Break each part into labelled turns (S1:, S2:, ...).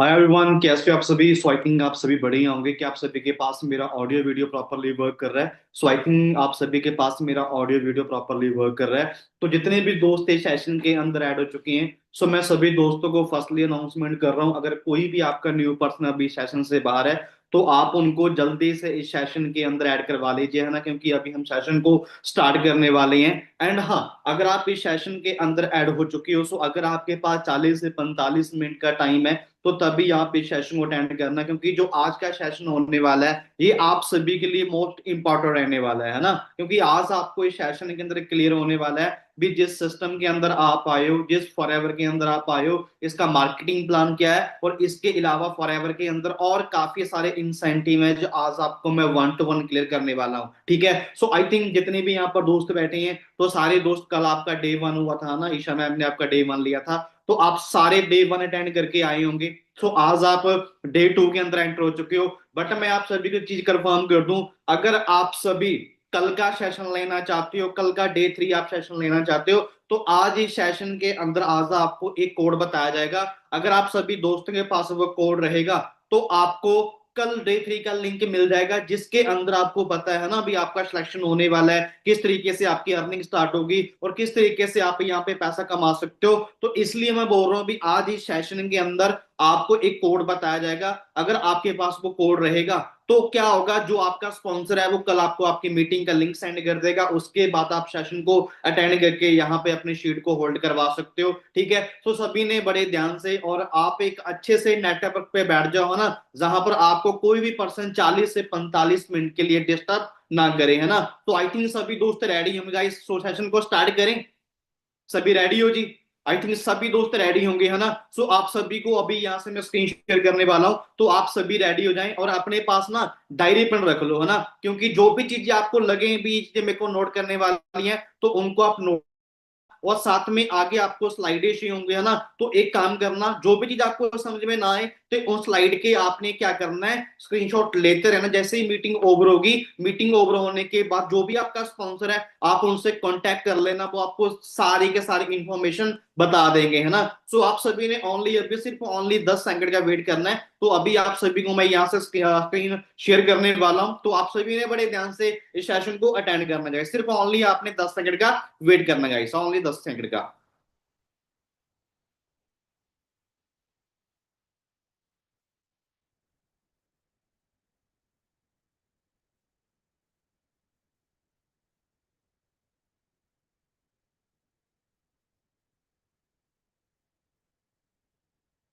S1: Hi everyone, कैसे हो आप सभी। सो आई थिंक आप सभी बढ़िया होंगे कि आप सभी के पास मेरा ऑडियो वीडियो प्रॉपरली वर्क कर रहा है। सो आई थिंक आप सभी के पास मेरा ऑडियो वीडियो प्रॉपरली वर्क कर रहा है। तो जितने भी दोस्त इस सेशन के अंदर ऐड हो चुके हैं, सो मैं सभी दोस्तों को फर्स्टली अनाउंसमेंट कर रहा हूँ, अगर कोई भी आपका न्यू पर्सन अभी सेशन से बाहर है तो आप उनको जल्दी से इस सेशन के अंदर ऐड करवा लीजिए, है ना, क्योंकि अभी हम सेशन को स्टार्ट करने वाले हैं। एंड हाँ, अगर आप इस सेशन के अंदर ऐड हो चुकी हो, सो अगर आपके पास 40 से 45 मिनट का टाइम है तो तभी आप इस सेशन को अटेंड करना, क्योंकि जो आज का सेशन होने वाला है ये आप सभी के लिए मोस्ट इंपॉर्टेंट रहने वाला है ना। क्योंकि आज आपको इस सेशन के अंदर क्लियर होने वाला है भी जिस सिस्टम के अंदर आप आए हो, जिस फॉरएवर के अंदर आप आए हो, इसका मार्केटिंग प्लान क्या है, और इसके अलावा फॉरएवर के अंदर और काफी सारे इंसेंटिव हैं जो आज आपको मैं वन टू वन क्लियर करने वाला हूँ। ठीक है, सो आई थिंक जितने भी यहाँ पर दोस्त बैठे हैं, तो सारे दोस्त, कल आपका डे वन हुआ था ना, ईशा मैम ने आपका डे वन लिया था, तो आप सारे डे वन अटेंड करके आए होंगे। तो आज आप डे टू के अंदर एंटर हो चुके हो। बट मैं आप सभी को चीज कंफर्म कर दूं, अगर आप सभी कल का सेशन लेना चाहते हो, कल का डे थ्री आप सेशन लेना चाहते हो, तो आज इस सेशन के अंदर आज आपको एक कोड बताया जाएगा। अगर आप सभी दोस्तों के पास वो कोड रहेगा तो आपको कल डे थ्री का लिंक मिल जाएगा, जिसके अंदर आपको पता है ना अभी आपका सिलेक्शन होने वाला है, किस तरीके से आपकी अर्निंग स्टार्ट होगी और किस तरीके से आप यहाँ पे पैसा कमा सकते हो। तो इसलिए मैं बोल रहा हूँ, अभी आज इस सेशन के अंदर आपको एक कोड बताया जाएगा। अगर आपके पास वो कोड रहेगा तो क्या होगा, जो आपका स्पॉन्सर है वो कल आपको आपकी मीटिंग का लिंक सेंड कर देगा, उसके बाद आप सेशन को अटेंड करके यहाँ पे अपनी शीट को होल्ड करवा सकते हो। ठीक है, तो सभी ने बड़े ध्यान से, और आप एक अच्छे से नेटवर्क पे बैठ जाओ ना, जहां पर आपको कोई भी पर्सन 40 से 45 मिनट के लिए डिस्टर्ब ना करे, है ना। तो आई थिंक सभी दोस्त रेडी होंगे इस सेशन को स्टार्ट करें। सभी रेडी हो जी। आई थिंक सभी दोस्त रेडी होंगे, है ना। सो आप सभी को अभी यहाँ से मैं स्क्रीन शेयर करने वाला हूँ, तो आप सभी रेडी हो जाएं और अपने पास ना डायरी पेन रख लो, है ना, क्योंकि जो भी चीजें आपको लगे भी ये मेरे को नोट करने वाली हैं तो उनको आप नोट, और साथ में आगे आपको स्लाइडें चाहिए होंगे, है ना। तो एक काम करना, जो भी चीज आपको समझ में ना आए तो उन स्लाइड के आपने क्या करना है, स्क्रीनशॉट लेते रहना। जैसे ही मीटिंग ओवर होगी, मीटिंग ओवर होने के बाद जो भी आपका स्पॉन्सर है आप उनसे कांटेक्ट कर लेना, वो आपको सारी के सारी इंफॉर्मेशन बता देंगे, है ना। सो आप सभी ने ओनली अभी सिर्फ ओनली 10 सेकंड का वेट करना है। तो अभी आप सभी को मैं यहाँ से स्क्रीन शेयर करने वाला हूँ, तो आप सभी ने बड़े ध्यान से इस सेशन को अटेंड करना चाहिए। सिर्फ ओनली आपने 10 सेकंड का वेट करना गाइस, ओनली 10 सेकंड का।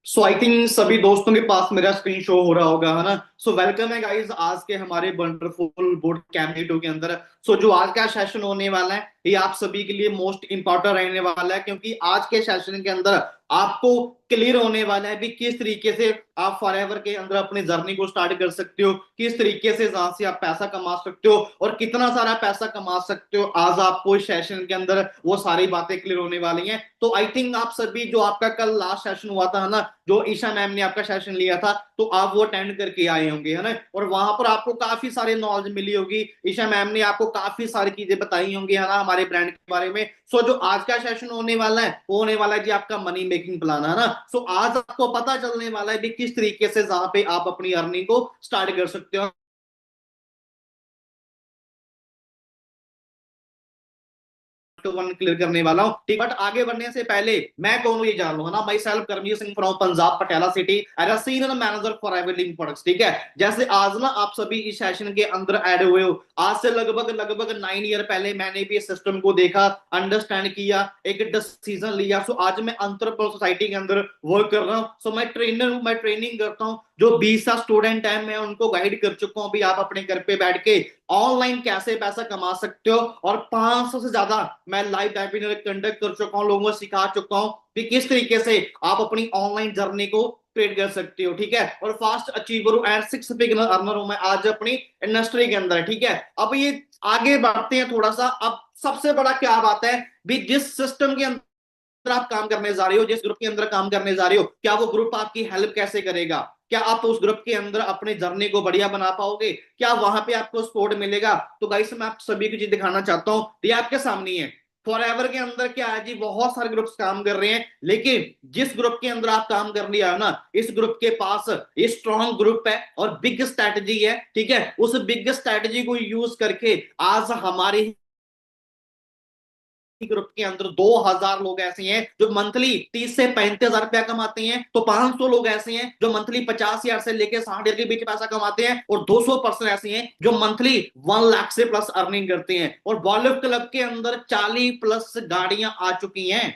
S1: सो आई थिंक सभी दोस्तों के पास मेरा स्क्रीन शो हो रहा होगा, है ना। सो वेलकम है गाइस आज के हमारे वंडरफुल बोर्ड कैंडिडेटों के अंदर। सो जो आज का सेशन होने वाला है ये आप सभी के लिए मोस्ट इंपॉर्टेंट रहने वाला है, क्योंकि आज के सेशन के अंदर आपको क्लियर होने वाला है भी किस तरीके से आप फॉरएवर के अंदर अपनी जर्नी को स्टार्ट कर सकते हो, किस तरीके से जहां से आप पैसा कमा सकते हो और कितना सारा पैसा कमा सकते हो। आज आपको इस सेशन के अंदर वो सारी बातें क्लियर होने वाली हैं। तो आई थिंक आप सभी, जो आपका कल लास्ट सेशन हुआ था ना, जो ईशा मैम ने आपका सेशन लिया था, तो आप वो अटेंड करके आए होंगे, है ना, और वहां पर आपको काफी सारे नॉलेज मिली होगी। ईशा मैम ने आपको काफी सारी चीजें बताई होंगी, है ना, हमारे ब्रांड के बारे में। सो जो आज का सेशन होने वाला है वो होने वाला है जी आपका मनी मेकिंग प्लान, है ना। सो आज आपको पता चलने वाला है भी किस तरीके से जहां पे आप अपनी अर्निंग को स्टार्ट कर सकते हो। टू वन क्लियर करने वाला हूँ, ठीक। बट आगे बढ़ने से पहले मैं कौन हूँ ये जान लो, है ना। Myself Karamjeet Singh from Punjab Patiala city as a senior manager for Everling products. ठीक है, जैसे आज ना आप सभी इस सेशन के अंदर ऐड हुए हो, आज से लगभग लगभग 9 ईयर पहले मैंने भी इस सिस्टम को देखा, अंडरस्टैंड किया, एक डिसीजन लिया। सो आज मैं अंतरप्रेन्योर सोसाइटी के अंदर वर्क कर रहा हूँ। सो मैं ट्रेनर हूँ, मैं ट्रेनिंग करता हूँ। जो 20 स्टूडेंट है मैं उनको गाइड कर चुका हूँ भी आप अपने घर पे बैठ के ऑनलाइन कैसे पैसा कमा सकते हो, और 500 से ज्यादा मैं लाइव वेबिनार कंडक्ट कर चुका हूँ, लोगों को सिखा चुका हूँ कि किस तरीके से आप अपनी ऑनलाइन जर्नी को क्रिएट कर सकते हो। ठीक है, और फास्ट अचीवर हूँ एंड 6 फिगर अर्नर हूँ मैं आज अपनी इंडस्ट्री के अंदर। ठीक है, अब ये आगे बढ़ते हैं थोड़ा सा। अब सबसे बड़ा क्या बात है भी, जिस सिस्टम के अंदर आप काम करने जा रहे हो, जिस ग्रुप के अंदर काम करने जा रहे हो, क्या वो ग्रुप आपकी हेल्प कैसे करेगा, क्या आप उस ग्रुप के अंदर अपने जर्नी को बढ़िया बना पाओगे, क्या वहां पे आपको सपोर्ट मिलेगा। तो गाइस मैं आप सभी को चीज दिखाना चाहता हूँ, ये आपके सामने है। फॉरएवर के अंदर क्या है जी, बहुत सारे ग्रुप्स काम कर रहे हैं, लेकिन जिस ग्रुप के अंदर आप काम कर लिया है ना, इस ग्रुप के पास ये स्ट्रॉन्ग ग्रुप है और बिग स्ट्रैटेजी है, ठीक है। उस बिग स्ट्रैटेजी को यूज करके आज हमारे ग्रुप के अंदर 2,000 लोग ऐसे हैं जो मंथली 30 से 35 हजार रुपया कमाते हैं, तो 500 लोग ऐसे हैं जो मंथली 50 हजार से लेकर 60 हजार के बीच पैसा कमाते हैं, और 200% ऐसे हैं जो मंथली 1 लाख से प्लस अर्निंग करते हैं। और बॉलीवुड क्लब के अंदर 40+ गाड़ियां आ चुकी हैं।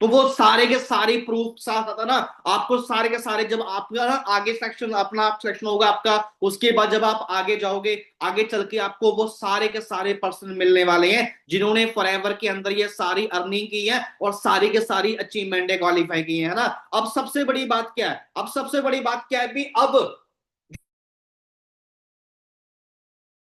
S1: तो वो सारे के सारे प्रूफ साथ आता ना, आपको सारे के सारे, जब आपका ना आगे सेक्शन अपना सेक्शन होगा आपका, उसके बाद जब आप आगे जाओगे, आगे चल के आपको वो सारे के सारे पर्सन मिलने वाले हैं जिन्होंने फॉरएवर के अंदर ये सारी अर्निंग की है और सारी के सारी अचीवमेंट क्वालिफाई की है ना। अब सबसे बड़ी बात क्या है, अब सबसे बड़ी बात क्या है भी, अब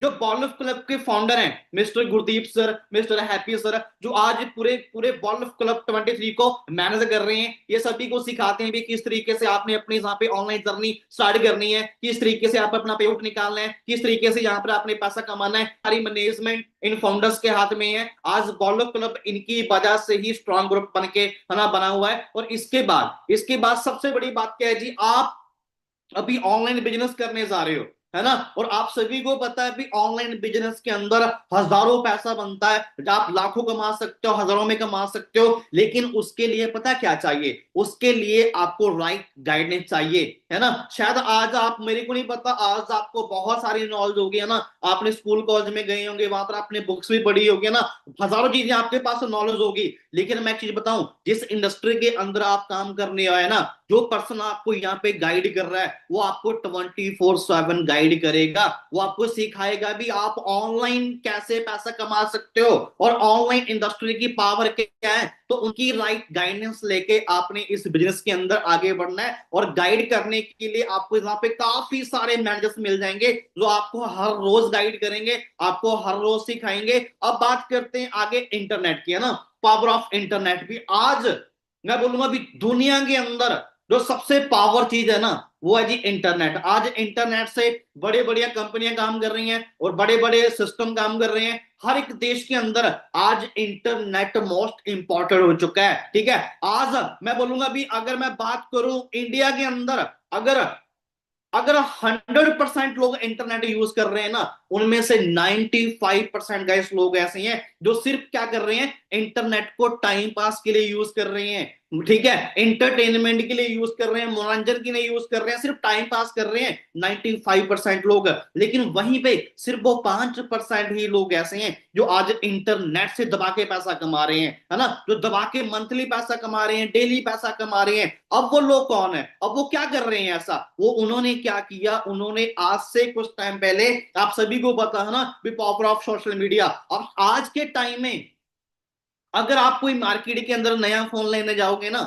S1: जो बॉल क्लब के फाउंडर हैं mister Gurdeep sir, mister happy sir, जो आज पूरे पूरे बॉल क्लब 23 को मैनेज कर रहे हैं, ये सभी को सिखाते हैं भी किस तरीके से आपने अपने यहाँ पे ऑनलाइन जर्नी स्टार्ट करनी है, किस तरीके से आप अपना पे आउट निकालना है, किस तरीके से यहाँ पर आपने पैसा कमाना है, सारी मैनेजमेंट इन फाउंडर्स के हाथ में है। आज बॉल क्लब इनकी वजह से ही स्ट्रॉन्ग ग्रुप बन के बना हुआ है। और इसके बाद सबसे बड़ी बात क्या है जी, आप अभी ऑनलाइन बिजनेस करने जा रहे हो, है ना, और आप सभी को पता है भी ऑनलाइन बिजनेस के अंदर हजारों पैसा बनता है, आप लाखों कमा सकते हो, हजारों में कमा सकते हो, लेकिन उसके लिए पता क्या चाहिए, उसके लिए आपको राइट गाइडेंस चाहिए, है ना। शायद आज आप, मेरे को नहीं पता, आज आपको बहुत सारी नॉलेज होगी, है ना, आपने स्कूल कॉलेज में गए होंगे, वहां पर आपने बुक्स भी पढ़ी होगी, है ना, हजारों चीजें आपके पास नॉलेज होगी, लेकिन मैं एक चीज बताऊं, जिस इंडस्ट्री के अंदर आप काम करने आए ना, जो पर्सन आपको यहाँ पे गाइड कर रहा है वो आपको 24/7 गाइड करेगा, वो आपको सिखाएगा भी आप ऑनलाइन कैसे पैसा कमा सकते हो और ऑनलाइन इंडस्ट्री की पावर क्या है। तो उनकी राइट गाइडेंस लेके आपने इस बिजनेस के अंदर आगे बढ़ना है, और गाइड करने के लिए आपको यहाँ पे काफी सारे मैनेजर्स मिल जाएंगे जो आपको हर रोज गाइड करेंगे, आपको हर रोज सिखाएंगे। अब बात करते हैं आगे इंटरनेट की, है ना, पावर ऑफ इंटरनेट भी। आज मैं बोलूंगा अभी दुनिया के अंदर जो सबसे पावर चीज है ना, वो है जी इंटरनेट। आज इंटरनेट से बड़े बड़े कंपनियां काम कर रही हैं और बड़े बड़े सिस्टम काम कर रहे हैं। हर एक देश के अंदर आज इंटरनेट मोस्ट इंपॉर्टेंट हो चुका है, ठीक है। आज मैं बोलूंगा भी, अगर मैं बात करूं इंडिया के अंदर, अगर अगर 100% लोग इंटरनेट यूज कर रहे हैं ना, उनमें से 95% गाइस लोग ऐसे हैं जो सिर्फ क्या कर रहे हैं, इंटरनेट को टाइम पास के लिए यूज कर रहे हैं, ठीक है, एंटरटेनमेंट के लिए यूज कर रहे हैं, मनोरंजन के लिए यूज कर रहे हैं, सिर्फ टाइम पास कर रहे हैं 95% लोग। लेकिन वहीं पे सिर्फ वो 5% ही लोग ऐसे हैं जो आज इंटरनेट से दबा के पैसा कमा रहे हैं, है ना, जो दबा के मंथली पैसा कमा रहे हैं, डेली पैसा कमा रहे हैं। अब वो लोग कौन है, अब वो क्या कर रहे हैं ऐसा, वो उन्होंने क्या किया, उन्होंने आज से कुछ टाइम पहले, आप सभी को पता है ना, पावर ऑफ सोशल मीडिया। अब आज के टाइम में अगर आप कोई मार्केट के अंदर नया फोन लेने जाओगे ना,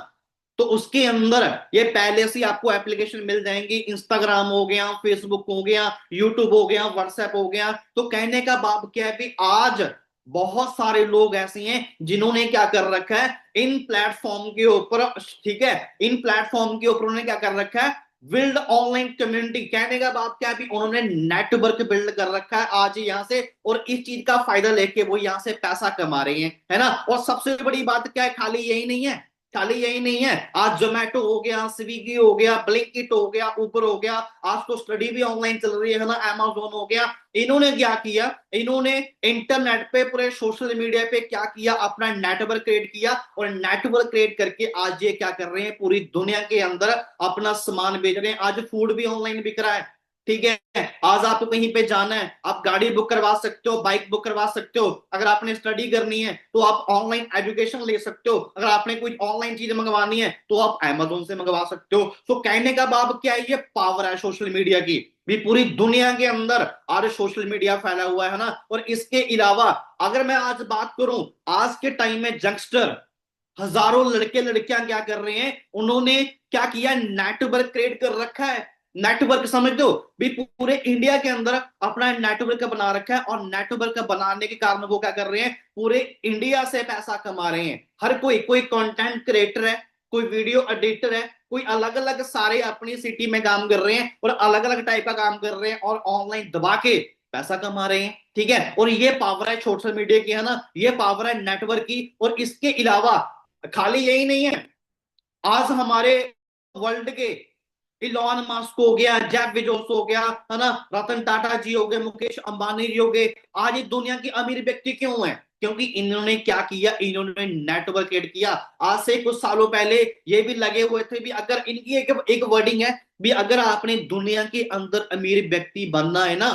S1: तो उसके अंदर ये पहले से आपको एप्लीकेशन मिल जाएंगी, इंस्टाग्राम हो गया, फेसबुक हो गया, यूट्यूब हो गया, व्हाट्सएप हो गया। तो कहने का भाव क्या है भी, आज बहुत सारे लोग ऐसे हैं जिन्होंने क्या कर रखा है इन प्लेटफॉर्म के ऊपर, ठीक है, इन प्लेटफॉर्म के ऊपर उन्होंने क्या कर रखा है, बिल्ड ऑनलाइन कम्युनिटी। कहने का बात क्या है भी, उन्होंने नेटवर्क बिल्ड कर रखा है आज यहाँ से, और इस चीज का फायदा लेके वो यहाँ से पैसा कमा रहे हैं, है ना। और सबसे बड़ी बात क्या है, खाली यही नहीं है, खाली यही नहीं है, आज जोमेटो हो गया, स्विगी हो गया, ब्लिंकिट हो गया, उबर हो गया, आज तो स्टडी भी ऑनलाइन चल रही है ना, अमेजोन हो गया। इन्होंने क्या किया, इन्होंने इंटरनेट पे पूरे सोशल मीडिया पे क्या किया, अपना नेटवर्क क्रिएट किया, और नेटवर्क क्रिएट करके आज ये क्या कर रहे हैं, पूरी दुनिया के अंदर अपना सामान बेच रहे हैं। आज फूड भी ऑनलाइन बिक रहा है, ठीक है। आज आपको कहीं पे जाना है, आप गाड़ी बुक करवा सकते हो, बाइक बुक करवा सकते हो, अगर आपने स्टडी करनी है तो आप ऑनलाइन एजुकेशन ले सकते हो, अगर आपने कोई ऑनलाइन चीज मंगवानी है तो आप अमेजोन से मंगवा सकते हो। तो कहने का भाव क्या है, ये पावर है सोशल मीडिया की भी, पूरी दुनिया के अंदर आज सोशल मीडिया फैला हुआ है ना। और इसके अलावा अगर मैं आज बात करूं, आज के टाइम में यंगस्टर, हजारों लड़के लड़कियां क्या कर रहे हैं, उन्होंने क्या किया, नेटवर्क क्रिएट कर रखा है। नेटवर्क समझ दो भी, पूरे इंडिया के अंदर अपना नेटवर्क बना रखा है, और नेटवर्क बनाने के कारण वो क्या कर रहे हैं, पूरे इंडिया से पैसा कमा रहे हैं। हर कोई कंटेंट क्रिएटर है, कोई वीडियो एडिटर है, कोई अलग अलग सारे अपनी सिटी में काम कर रहे हैं और अलग अलग टाइप का काम कर रहे हैं, और ऑनलाइन दबा के पैसा कमा रहे हैं, ठीक है। और ये पावर है सोशल मीडिया की, है ना, ये पावर है नेटवर्क की। और इसके अलावा खाली यही नहीं है, आज हमारे वर्ल्ड के इलॉन मस्क हो गया, जेफ बेजोस हो गया, है ना, रतन टाटा जी हो गए, मुकेश अंबानी जी हो गए, आज ये दुनिया के अमीर व्यक्ति क्यों हैं? क्योंकि इन्होंने क्या किया, इन्होंने नेटवर्क एड किया। आज से कुछ सालों पहले ये भी लगे हुए थे भी, अगर इनकी एक वर्डिंग है भी, अगर आपने दुनिया के अंदर अमीर व्यक्ति बनना है ना,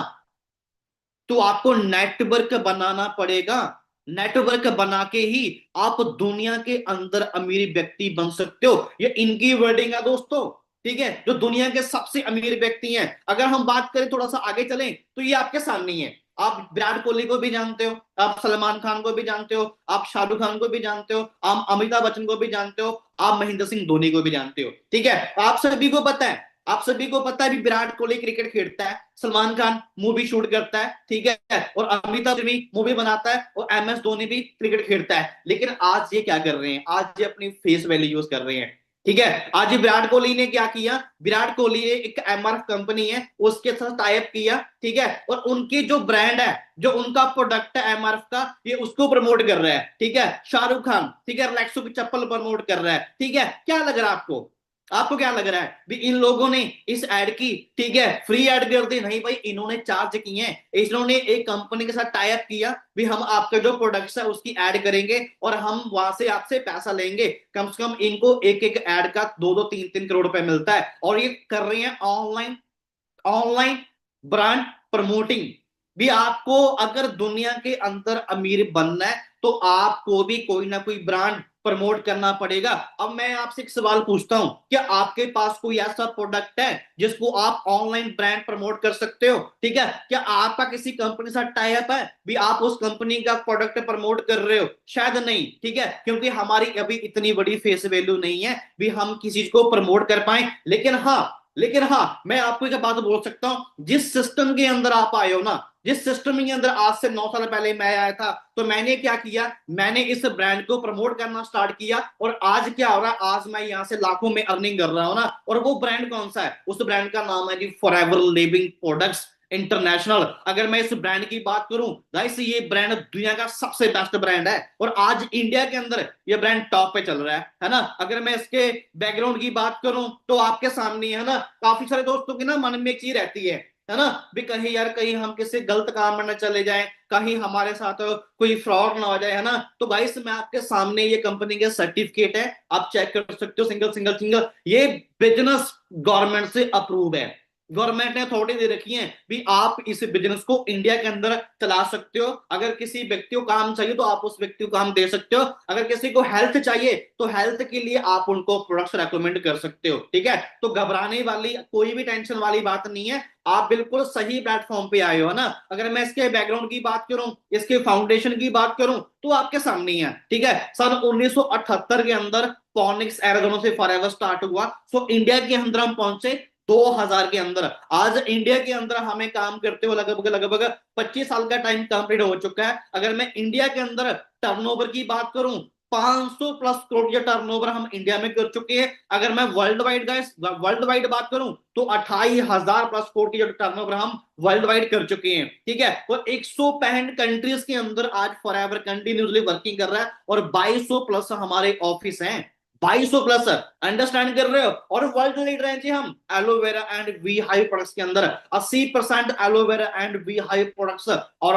S1: तो आपको नेटवर्क बनाना पड़ेगा। नेटवर्क बना के ही आप दुनिया के अंदर अमीर व्यक्ति बन सकते हो। ये इनकी वर्डिंग है दोस्तों, ठीक है, जो दुनिया के सबसे अमीर व्यक्ति हैं। अगर हम बात करें थोड़ा सा आगे चलें, तो ये आपके सामने ही है। आप विराट कोहली को भी जानते हो, आप सलमान खान को भी जानते हो, आप शाहरुख खान को भी जानते हो, आप अमिताभ बच्चन को भी जानते हो, आप महेंद्र सिंह धोनी को भी जानते हो, ठीक है। आप सभी को पता है, आप सभी को पता है भी, विराट कोहली क्रिकेट खेलता है, सलमान खान मूवी शूट करता है, ठीक है, और अमिताभ भी मूवी बनाता है, और एम एस धोनी भी क्रिकेट खेलता है। लेकिन आज ये क्या कर रहे हैं, आज ये अपनी फेस वैल्यू यूज कर रहे हैं, ठीक है। आज विराट कोहली ने क्या किया, विराट कोहली ने एक एमआरएफ कंपनी है उसके साथ टाइप किया, ठीक है, और उनकी जो ब्रांड है, जो उनका प्रोडक्ट है एमआरएफ का, ये उसको प्रमोट कर रहा है, ठीक है। शाहरुख खान, ठीक है, रिलैक्सो की चप्पल प्रमोट कर रहा है, ठीक है। क्या लग रहा है आपको, आपको क्या लग रहा है भी इन लोगों ने इस एड की, ठीक है, फ्री एड कर दी? नहीं भाई, इन्होंने चार्ज किए हैं। इन्होंने एक कंपनी के साथ टाई अप किया भी, हम आपके जो प्रोडक्ट्स है उसकी ऐड करेंगे और हम वहां से आपसे पैसा लेंगे। कम से कम इनको एक एक ऐड का 2-2 3-3 करोड़ रुपए मिलता है, और ये कर रहे हैं ऑनलाइन, ऑनलाइन ब्रांड प्रमोटिंग भी। आपको अगर दुनिया के अंदर अमीर बनना है, तो आपको भी कोई ना कोई ब्रांड प्रमोट करना पड़ेगा। अब मैं आपसे एक सवाल पूछता हूं, क्या आपके पास कोई ऐसा प्रोडक्ट है जिसको आप ऑनलाइन ब्रांड प्रमोट कर सकते हो, ठीक है? क्या आपका किसी कंपनी के साथ टाई अप है भी, आप उस कंपनी का प्रोडक्ट प्रमोट कर रहे हो? शायद नहीं, ठीक है, क्योंकि हमारी अभी इतनी बड़ी फेस वैल्यू नहीं है भी हम किसी चीज को प्रमोट कर पाए। लेकिन हाँ, मैं आपको एक बात बोल सकता हूं, जिस सिस्टम के अंदर आप आए हो ना, जिस सिस्टम के अंदर आज से 9 साल पहले मैं आया था, तो मैंने क्या किया, मैंने इस ब्रांड को प्रमोट करना स्टार्ट किया, और आज क्या हो रहा है, आज मैं यहां से लाखों में अर्निंग कर रहा हूं ना। और वो ब्रांड कौन सा है? उस ब्रांड का नाम है जी फॉरएवर लिविंग प्रोडक्ट्स इंटरनेशनल। अगर मैं इस ब्रांड की बात करूं गाइस, ये ब्रांड दुनिया का सबसे बेस्ट ब्रांड है, और आज इंडिया के अंदर ये ब्रांड टॉप पे चल रहा है ना। अगर मैं इसके बैकग्राउंड की बात करूं, तो आपके सामने है ना, काफी सारे दोस्तों के ना मन में एक चीज रहती है ना, भी कहीं यार, कहीं हम किसी गलत काम में न चले जाएं, कहीं हमारे साथ कोई फ्रॉड ना हो जाए, है ना। तो गाइस, मैं आपके सामने ये कंपनी के सर्टिफिकेट है, आप चेक कर सकते हो, सिंगल सिंगल सिंगल, ये बिजनेस गवर्नमेंट से अप्रूव है। गवर्नमेंट ने अथॉरिटी दे रखी है भी, आप इस बिजनेस को इंडिया के अंदर चला सकते हो। अगर किसी व्यक्ति को काम चाहिए, तो आप उस व्यक्ति को काम दे सकते हो। अगर किसी को हेल्थ चाहिए, तो हेल्थ के लिए आप उनको प्रोडक्ट्स रेकमेंड कर सकते हो, ठीक है। तो घबराने वाली कोई भी टेंशन वाली बात नहीं है, आप बिल्कुल सही प्लेटफॉर्म पे आए हो ना। अगर मैं इसके बैकग्राउंड की बात करूं, इसके फाउंडेशन की बात करूं, तो आपके सामने ही है, ठीक है। सन 1978 के अंदर पॉनिक्स एरागोनो से फॉरएवर स्टार्ट हुआ, सो इंडिया के अंदर हम पहुंचे 2000 के अंदर। आज इंडिया के अंदर हमें काम करते हुए लगभग लगभग 25 साल का टाइम कंप्लीट हो चुका है। अगर मैं इंडिया के अंदर टर्नओवर की बात करूं, 500 प्लस करोड़ का टर्नओवर हम इंडिया में कर चुके हैं। अगर मैं world wide guys, world wide बात करूं, तो 28,000 प्लस करोड़ की जो टर्नओवर हम वर्ल्ड वाइड कर चुके हैं, ठीक है। और 165 कंट्रीज के अंदर आज फॉरएवर कंटिन्यूसली वर्किंग कर रहा है, और 2200 प्लस हमारे ऑफिस हैं, 2200 प्लस, अंडरस्टैंड कर रहे हो। और वर्ल्ड लीडर हैं जी हम aloe vera and we high products के अंदर, 80% aloe vera and we high products और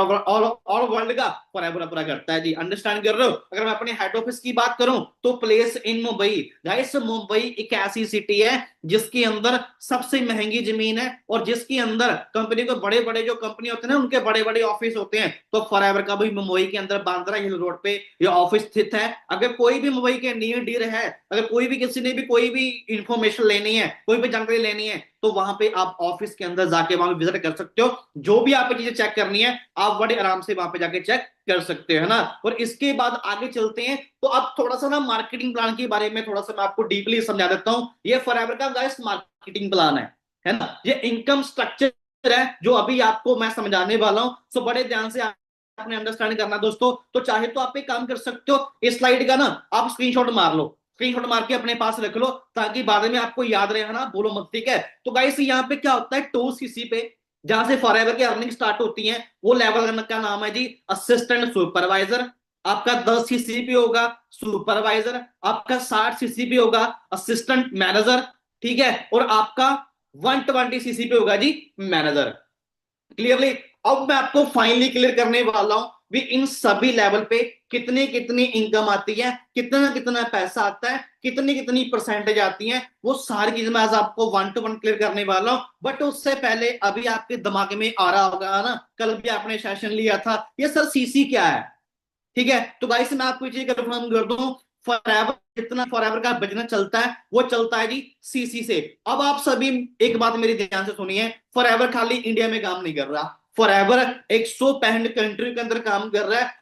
S1: वर्ल्ड का फॉरएवर पूरा करता है जी, अंडरस्टैंड कर रहे हो। अगर मैं अपने हेड ऑफिस की बात करूं, तो place in Mumbai. Guys, Mumbai एक ऐसी सिटी है जिसके अंदर सबसे महंगी जमीन है, और जिसके अंदर कंपनी को बड़े बड़े जो कंपनी होते हैं ना, उनके बड़े बड़े ऑफिस होते हैं। तो फॉरएवर का भी मुंबई के अंदर बांद्रा हिल रोड पे ये ऑफिस स्थित है। अगर कोई भी मुंबई के नियर डीर है, अगर कोई भी किसी ने भी कोई भी इंफॉर्मेशन लेनी है, कोई भी जानकारी लेनी है, तो वहां पे आप ऑफिस के अंदर जाके वहां पे विजिट कर सकते हो। जो भी आपको चीजें चेक करनी है, आप बड़े आराम से वहां पे जाके चेक कर सकते हो, है ना। और इसके बाद आगे चलते हैं, तो अब थोड़ा सा ना मार्केटिंग प्लान के बारे में थोड़ा सा मैं आपको डीपली समझा देता हूं। ये फॉरएवर का गाइस मार्केटिंग प्लान है ना। ये इनकम स्ट्रक्चर है जो अभी आपको मैं समझाने वाला हूं, सो बड़े ध्यान से आपने अंडरस्टैंड करना दोस्तों। तो चाहे तो आप एक काम कर सकते हो, इस स्लाइड का ना आप स्क्रीनशॉट मार लो, स्क्रीनशॉट मार के अपने पास रख लो, ताकि बाद में आपको याद रहे, ना बोलो मत, ठीक है। तो गाइस, यहाँ पे क्या होता है, टू सीसी पे जहां से फॉरएवर की अर्निंग स्टार्ट होती है वो लेवल का नाम है जी असिस्टेंट सुपरवाइजर। आपका 10 सीसीपी होगा सुपरवाइजर, आपका 60 सीसीपी होगा असिस्टेंट मैनेजर, ठीक है, और आपका 120 सीसीपी होगा जी मैनेजर। क्लियरली। अब मैं आपको फाइनली क्लियर करने वाला हूं भी इन सभी लेवल पे कितनी कितनी इनकम आती है, कितना कितना पैसा आता है, कितनी कितनी परसेंटेज आती है, वो सारी चीज मैं आज आपको वन टू वन क्लियर करने वाला हूं। बट उससे पहले अभी आपके दिमाग में आ रहा होगा ना, कल भी आपने सेशन लिया था, ये सर सीसी क्या है? ठीक है, तो गाइस मैं आपको चीज कंफर्म कर दूं, फॉरएवर जितना फॉरएवर का बिजनेस चलता है वो चलता है जी सीसी से। अब आप सभी एक बात मेरी ध्यान से सुनिए, फॉरएवर खाली इंडिया में काम नहीं कर रहा, फॉरएवर 165 कंट्री के अंदर काम कर रहा है।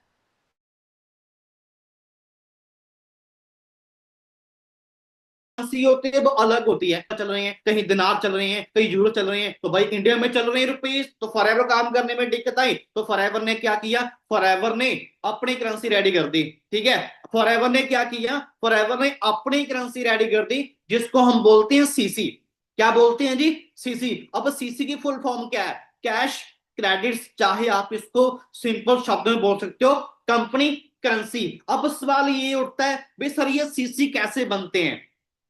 S1: करेंसी होती है वो अलग होती है, चल रहे हैं कहीं दिनार चल रहे हैं, कहीं यूरो चल रहे हैं, तो भाई इंडिया में चल रहे हैं रुपीस, तो फॉरएवर काम करने में दिक्कत आई, तो फॉरएवर ने क्या किया, फॉरएवर ने अपनी करेंसी रेडी कर दी। ठीक है, फॉरएवर ने क्या किया, फॉरएवर ने अपनी करेंसी रेडी कर दी, जिसको हम बोलते हैं सीसी। क्या बोलते हैं जी, सीसी। अब सीसी की फुल फॉर्म क्या है, कैश क्रेडिट्स, चाहे आप इसको सिंपल शब्द में बोल सकते हो कंपनी करेंसी। अब सवाल ये उठता है भाई सर ये सीसी कैसे बनते हैं,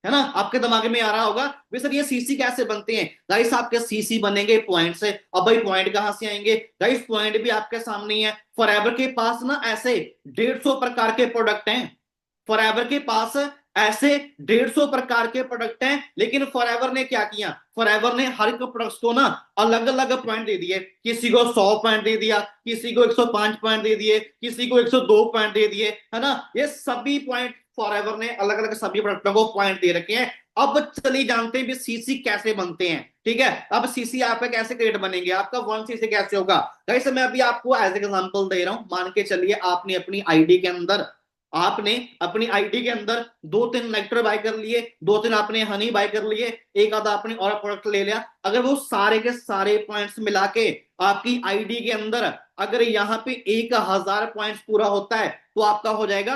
S1: है ना, आपके दिमाग में आ रहा होगा भाई सर ये सीसी कैसे बनते हैं। गाइस आपके सीसी बनेंगे पॉइंट से। अब भाई पॉइंट कहां से आएंगे, गाइस पॉइंट भी आपके सामने ही है। फॉरएवर के पास ना ऐसे 150 प्रकार के प्रोडक्ट हैं, फॉरएवर के पास ऐसे 150 प्रकार के प्रोडक्ट हैं, लेकिन फॉरएवर ने क्या किया, फॉरएवर ने हर एक प्रोडक्ट्स को ना अलग अलग पॉइंट दे दिए, किसी को 100 पॉइंट दे दिया, किसी को 105 पॉइंट दे दिए, किसी को 102 पॉइंट दे दिए, है ना, ये सभी पॉइंट फॉरएवर ने अलग अलग सभी प्रोडक्टों को पॉइंट दे रखे हैं। अब चलिए जानते हैं भी सीसी कैसे बनते हैं। ठीक है, अब सीसी आपका कैसे क्रिएट बनेंगे, आपका 1 सीसी कैसे होगा। गाइस मैं अभी आपको एज एग्जांपल दे रहा हूं, मान के चलिए आपने अपनी आईडी के अंदर, आपने अपनी आईडी के अंदर 2-3 नेक्टर बाय कर लिए, 2-3 आपने हनी बाय कर लिए, एक आधा आपने और प्रोडक्ट ले लिया, अगर वो सारे के सारे पॉइंट्स मिला के आपकी आईडी के अंदर अगर यहाँ पे 1000 पॉइंट्स पूरा होता है तो आपका हो जाएगा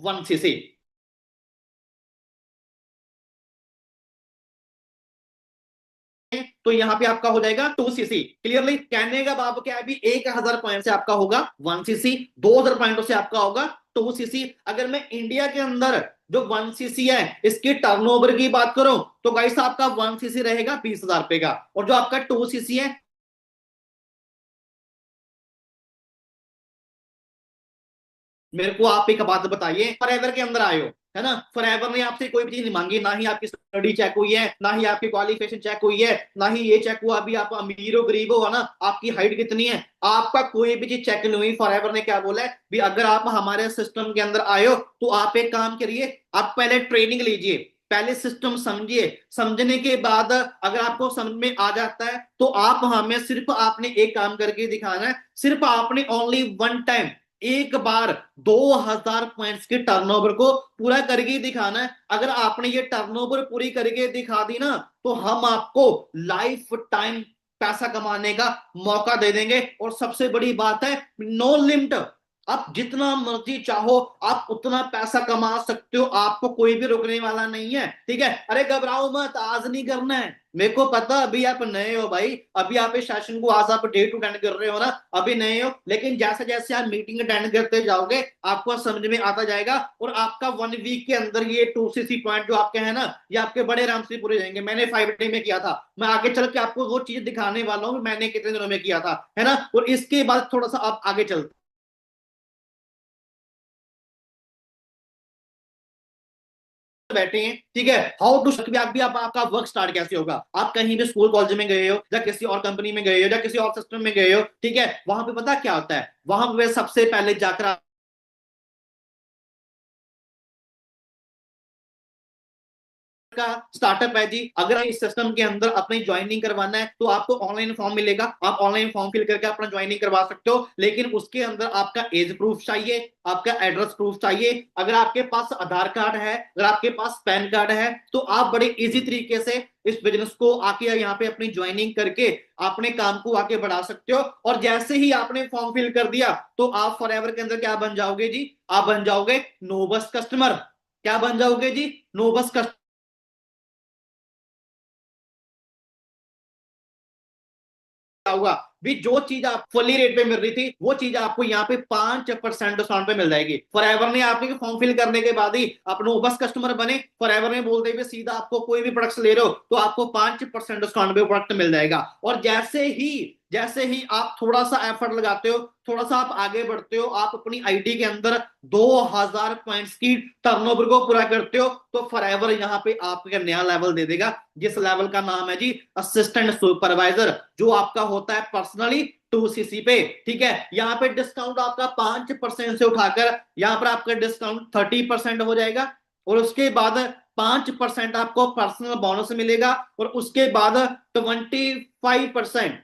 S1: 1 सीसी। तो यहाँ पे आपका हो जाएगा 2 सीसी। क्लियरली कहने का भाव क्या है, अभी 1000 पॉइंट से आपका होगा 1 सीसी, 2000 पॉइंटों से आपका होगा 2 सीसी। अगर मैं इंडिया के अंदर जो 1 सीसी है इसकी टर्नओवर की बात करूं तो गाइस आपका 1 सीसी रहेगा 20,000 रुपए का, और जो आपका 2 सीसी है, मेरे को आप एक बात बताइए, फॉरएवर के अंदर आए हो, है ना, फॉरएवर ने आपसे कोई भी चीज नहीं मांगी, ना ही आपकी स्टडी चेक हुई है, ना ही आपकी क्वालिफिकेशन चेक हुई है, ना ही ये चेक हुआ अभी आप अमीर हो गरीब हो, है ना, आपकी हाइट कितनी है, आपका कोई भी चीज चेक नहीं हुई। फॉरएवर ने क्या बोला है भी अगर आप हमारे सिस्टम के अंदर आए हो तो आप एक काम करिए, आप पहले ट्रेनिंग लीजिए, पहले सिस्टम समझिए, समझने के बाद अगर आपको समझ में आ जाता है तो आप हमें सिर्फ आपने एक काम करके दिखाना है, सिर्फ आपने ओनली वन टाइम एक बार 2000 पॉइंट्स के टर्नओवर को पूरा करके दिखाना है। अगर आपने ये टर्नओवर पूरी करके दिखा दी ना तो हम आपको लाइफ टाइम पैसा कमाने का मौका दे देंगे, और सबसे बड़ी बात है नो लिमिट, आप जितना मर्जी चाहो आप उतना पैसा कमा सकते हो, आपको कोई भी रोकने वाला नहीं है। ठीक है, अरे घबराओ मत, आज नहीं करना है, मेरे को पता अभी आप नए हो भाई, अभी आप इस सेशन को आज आप डे टू अटेंड कर रहे हो ना, अभी नए हो, लेकिन जैसे जैसे आप मीटिंग अटेंड करते जाओगे आपको समझ में आता जाएगा, और आपका 1 वीक के अंदर ये 2 सीसी पॉइंट जो आपके हैं ना ये आपके बड़े आराम से पूरे जाएंगे। मैंने 5 डे में किया था, मैं आगे चल के आपको वो चीज दिखाने वाला हूँ मैंने कितने दिनों में किया था, है ना, और इसके बाद थोड़ा सा आप आगे चलते बैठे हैं। ठीक है, हाउ टू भी आप आपका वर्क स्टार्ट कैसे होगा, आप कहीं भी स्कूल कॉलेज में गए हो या किसी और कंपनी में गए हो या किसी और सिस्टम में गए हो, ठीक है, वहां पे पता क्या होता है, वहां पे सबसे पहले जाकर का स्टार्टअप है जी, अगर इस सिस्टम के अंदर अपनी ज्वाइनिंग करवाना है तो आपको ऑनलाइन फॉर्म मिलेगा, आप ऑनलाइन फॉर्म फिल करके अपना ज्वाइनिंग करवा सकते हो, लेकिन उसके अंदर आपका एज प्रूफ चाहिए, आपका एड्रेस प्रूफ चाहिए, अगर आपके पास आधार कार्ड है, अगर आपके पास पैन कार्ड है तो आप बड़े इजी तरीके से इस बिजनेस को आके यहाँ पे अपनी ज्वाइनिंग करके अपने काम को आगे बढ़ा सकते हो। और जैसे ही आपने फॉर्म फिल कर दिया तो आप फॉरएवर के अंदर क्या बन जाओगे जी, आप बन जाओगे नोबस कस्टमर। क्या बन जाओगे जी, नोबस कस्टमर। देखा होगा भी, जो चीज आप फुली रेट पे मिल रही थी वो चीज आपको यहाँ पे 5% डिस्काउंट पे मिल जाएगी। फॉरएवर ने आपके फॉर्म फिल करने के बाद ही अपने बस कस्टमर बने, फॉरएवर ने बोलते हुए सीधा आपको कोई भी प्रोडक्ट ले रहे हो तो आपको 5% डिस्काउंट पे प्रोडक्ट मिल जाएगा। और जैसे ही आप थोड़ा सा एफर्ट लगाते हो, थोड़ा सा आप आगे बढ़ते हो, आप अपनी आईडी के अंदर 2000 पॉइंट्स की टर्नओवर को पूरा करते हो, तो फॉरएवर यहाँ पे आपका नया लेवल दे देगा, जिस लेवल का नाम है जी असिस्टेंट सुपरवाइजर, जो आपका होता है पर्सनली 2cc पे। ठीक है, यहाँ पे डिस्काउंट आपका 5% से उठाकर यहाँ पर आपका डिस्काउंट 30% हो जाएगा, और उसके बाद 5% आपको पर्सनल बोनस मिलेगा, और उसके बाद 25%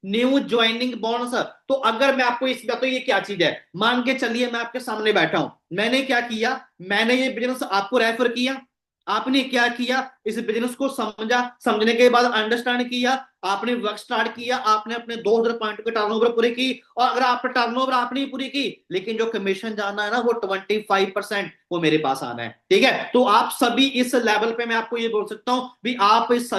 S1: न्यू ज्वाइनिंग बोनस। तो अगर मैं आपको इस बताऊं ये क्या चीज है, मान के चलिए मैं आपके सामने बैठा हूं, मैंने क्या किया, मैंने ये बिजनेस आपको रेफर किया, आपने क्या किया, इस बिजनेस को समझा, समझने के बाद अंडरस्टैंड किया, आपने वर्क स्टार्ट किया, आपने अपने 2000 पॉइंट के टर्नओवर पूरी की, और अगर आपने टर्नओवर आपने पूरी की, लेकिन जो कमीशन जाना है ना वो 25% वो मेरे पास आना है। ठीक है, तो आप सभी इस लेवल पे, मैं आपको ये बोल सकता हूं भी आप इस